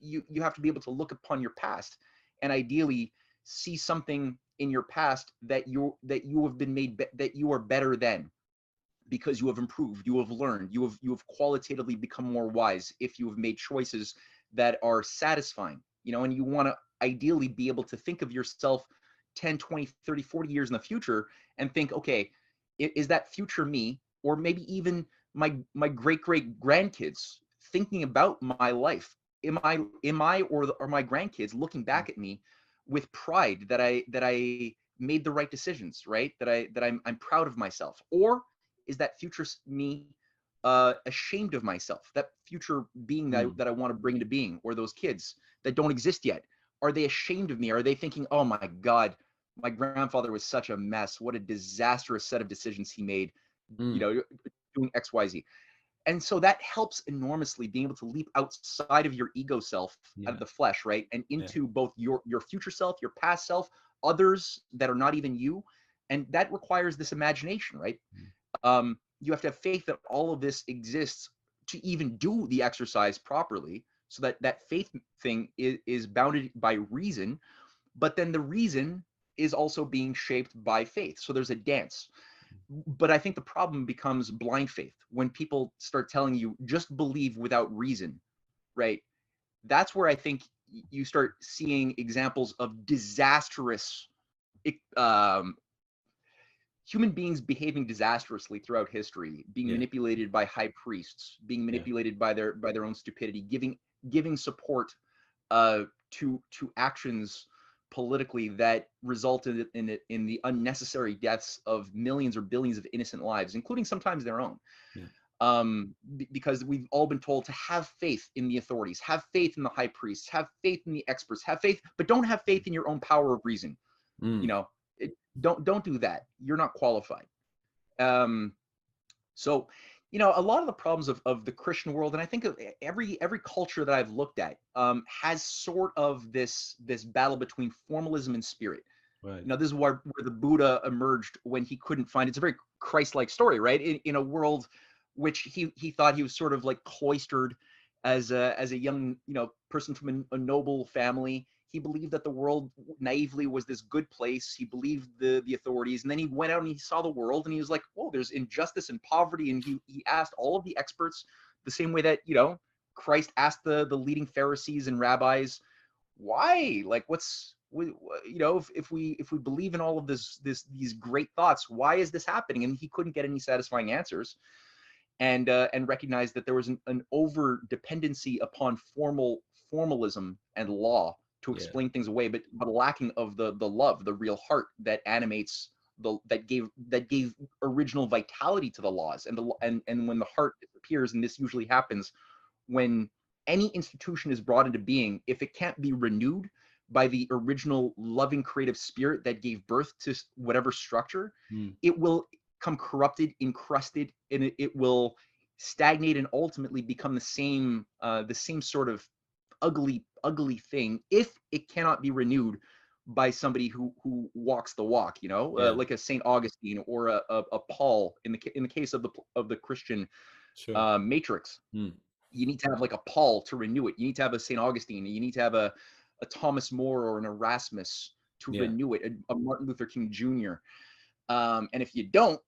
You have to be able to look upon your past and ideally see something in your past that you have been made, that you are better than, because you have improved, you have learned, you have qualitatively become more wise if you have made choices that are satisfying, and you want to ideally be able to think of yourself 10, 20, 30, 40 years in the future and think, okay, is that future me, or maybe even my great grandkids thinking about my life? Am I or my grandkids looking back at me with pride that I made the right decisions, right? That I'm proud of myself? Or is that future me ashamed of myself? That future being that I want to bring into being, or those kids that don't exist yet, are they ashamed of me? Are they thinking, oh my God, my grandfather was such a mess. What a disastrous set of decisions he made, doing XYZ. and so that helps enormously, being able to leap outside of your ego self, out of Yeah. the flesh, right, and Yeah. into both your future self, your past self, others that are not even you, and that requires this imagination, right? Mm. You have to have faith that all of this exists to even do the exercise properly, so that that faith thing is bounded by reason, but then the reason is also being shaped by faith. So there's a dance. But I think the problem becomes blind faith, when people start telling you just believe without reason, right? That's where I think you start seeing examples of disastrous um, human beings behaving disastrously throughout history, being Yeah. manipulated by high priests, being Yeah. manipulated by their own stupidity, giving support to actions politically that resulted in the unnecessary deaths of millions or billions of innocent lives, including sometimes their own. Yeah. Because we've all been told to have faith in the authorities, have faith in the high priests, have faith in the experts, have faith, but don't have faith in your own power of reason. You Mm. know, don't do that. You're not qualified. Um, so, a lot of the problems of the Christian world, and I think of every culture that I've looked at, has sort of this battle between formalism and spirit. Right. This is where the Buddha emerged when he couldn't find. It's a very Christ-like story, right? In a world which he thought he was sort of like cloistered as a young person from a noble family. He believed that the world naively was this good place. He believed the authorities, and then he went out and he saw the world, and he was like, "Whoa, there's injustice and poverty." And he asked all of the experts, the same way that Christ asked the leading Pharisees and rabbis, why, like, if we believe in all of these great thoughts, why is this happening? And he couldn't get any satisfying answers, and recognized that there was an over dependency upon formalism and law to Yeah. explain things away, but lacking of the love, the real heart that animates that gave original vitality to the laws. And when the heart disappears, and this usually happens when any institution is brought into being, if it can't be renewed by the original loving creative spirit that gave birth to whatever structure, Mm. it will come corrupted, encrusted, and it will stagnate and ultimately become the same sort of ugly thing, if it cannot be renewed by somebody who walks the walk, Yeah. like a Saint Augustine or a Paul in the case of the Christian Sure. matrix. Mm. You need to have like a Paul to renew it. You need to have a St. Augustine. You need to have a Thomas More or an Erasmus to Yeah. renew it, a Martin Luther King Jr. And if you don't,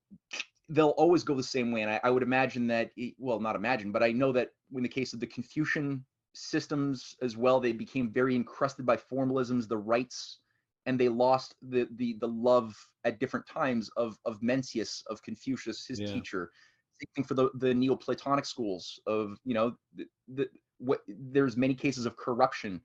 they'll always go the same way. And I would imagine that, well, not imagine, but I know that in the case of the Confucian systems as well, they became very encrusted by formalisms, the rites, and they lost the love at different times of Mencius, of Confucius, his Yeah. teacher. Same thing for the Neoplatonic schools of, there's many cases of corruption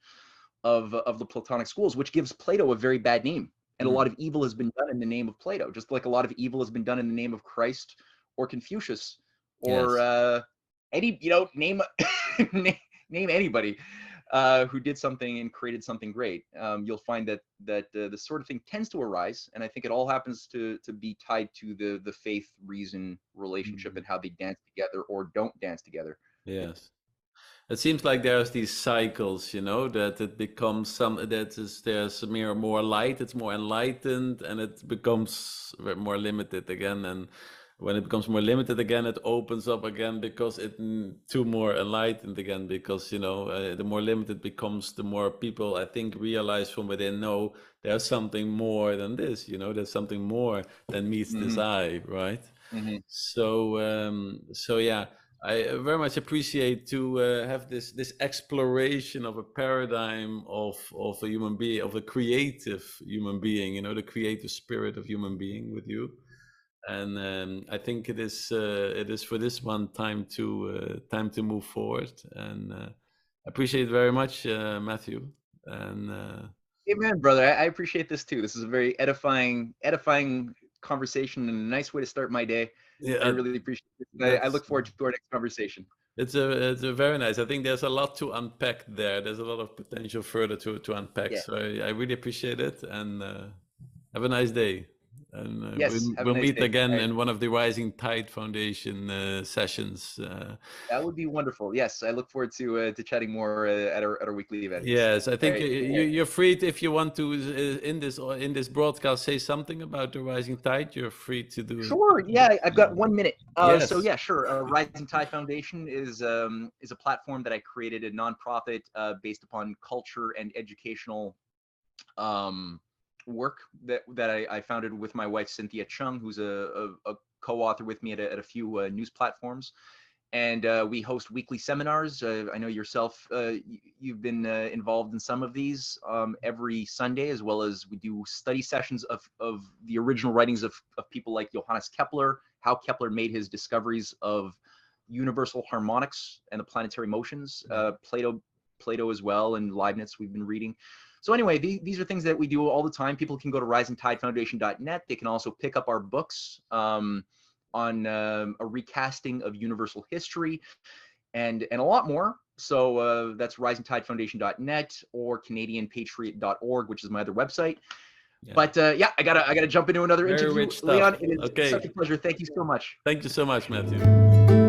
of the Platonic schools, which gives Plato a very bad name. And a Mm. lot of evil has been done in the name of Plato, just like a lot of evil has been done in the name of Christ or Confucius or Yes. any, name name anybody who did something and created something great. You'll find that this sort of thing tends to arise, and I think it all happens to be tied to the faith reason relationship Mm. and how they dance together or don't dance together. Yes. It seems like there's these cycles, that it becomes there's more light, it's more enlightened, and it becomes more limited again. And when it becomes more limited again, it opens up again because too more enlightened again. Because the more limited becomes, the more people, I think, realize from within, no, there's something more than this. There's something more than meets this Mm-hmm. eye, right? Mm-hmm. So yeah. I very much appreciate to have this exploration of a paradigm of a human being, of a creative human being, the creative spirit of human being with you. And I think it is for this one time to move forward. And I appreciate it very much, Matthew. And Amen, brother. I appreciate this too. This is a very edifying conversation and a nice way to start my day. I yeah, really appreciate it. I that's. look forward to our next conversation. It's a very nice. I think there's a lot to unpack there. There's a lot of potential further to unpack. Yeah. So I really appreciate it, and have a nice day. And Yes, have a we'll nice meet day. again All right. in one of the Rising Tide Foundation sessions. That would be wonderful. Yes, I look forward to chatting more at our weekly events. Yes, I All think right, take care. you're free if you want to in this broadcast say something about the Rising Tide. You're free to do it. Sure. Yeah, I've got 1 minute. Yes. So yeah, sure. Rising Tide Foundation is a platform that I created, a nonprofit based upon culture and educational work that I founded with my wife Cynthia Chung, who's a co-author with me at a few news platforms. And we host weekly seminars. I know yourself, you've been involved in some of these every Sunday, as well as we do study sessions of the original writings of people like Johannes Kepler, how Kepler made his discoveries of universal harmonics and the planetary motions, Plato as well, and Leibniz we've been reading. So anyway, these are things that we do all the time. People can go to risingtidefoundation.net. They can also pick up our books on a recasting of universal history and a lot more. So that's risingtidefoundation.net or canadianpatriot.org, which is my other website. Yeah. But yeah, I gotta jump into another interview. Leon, it is such a pleasure. Thank you so much. Thank you so much, Matthew.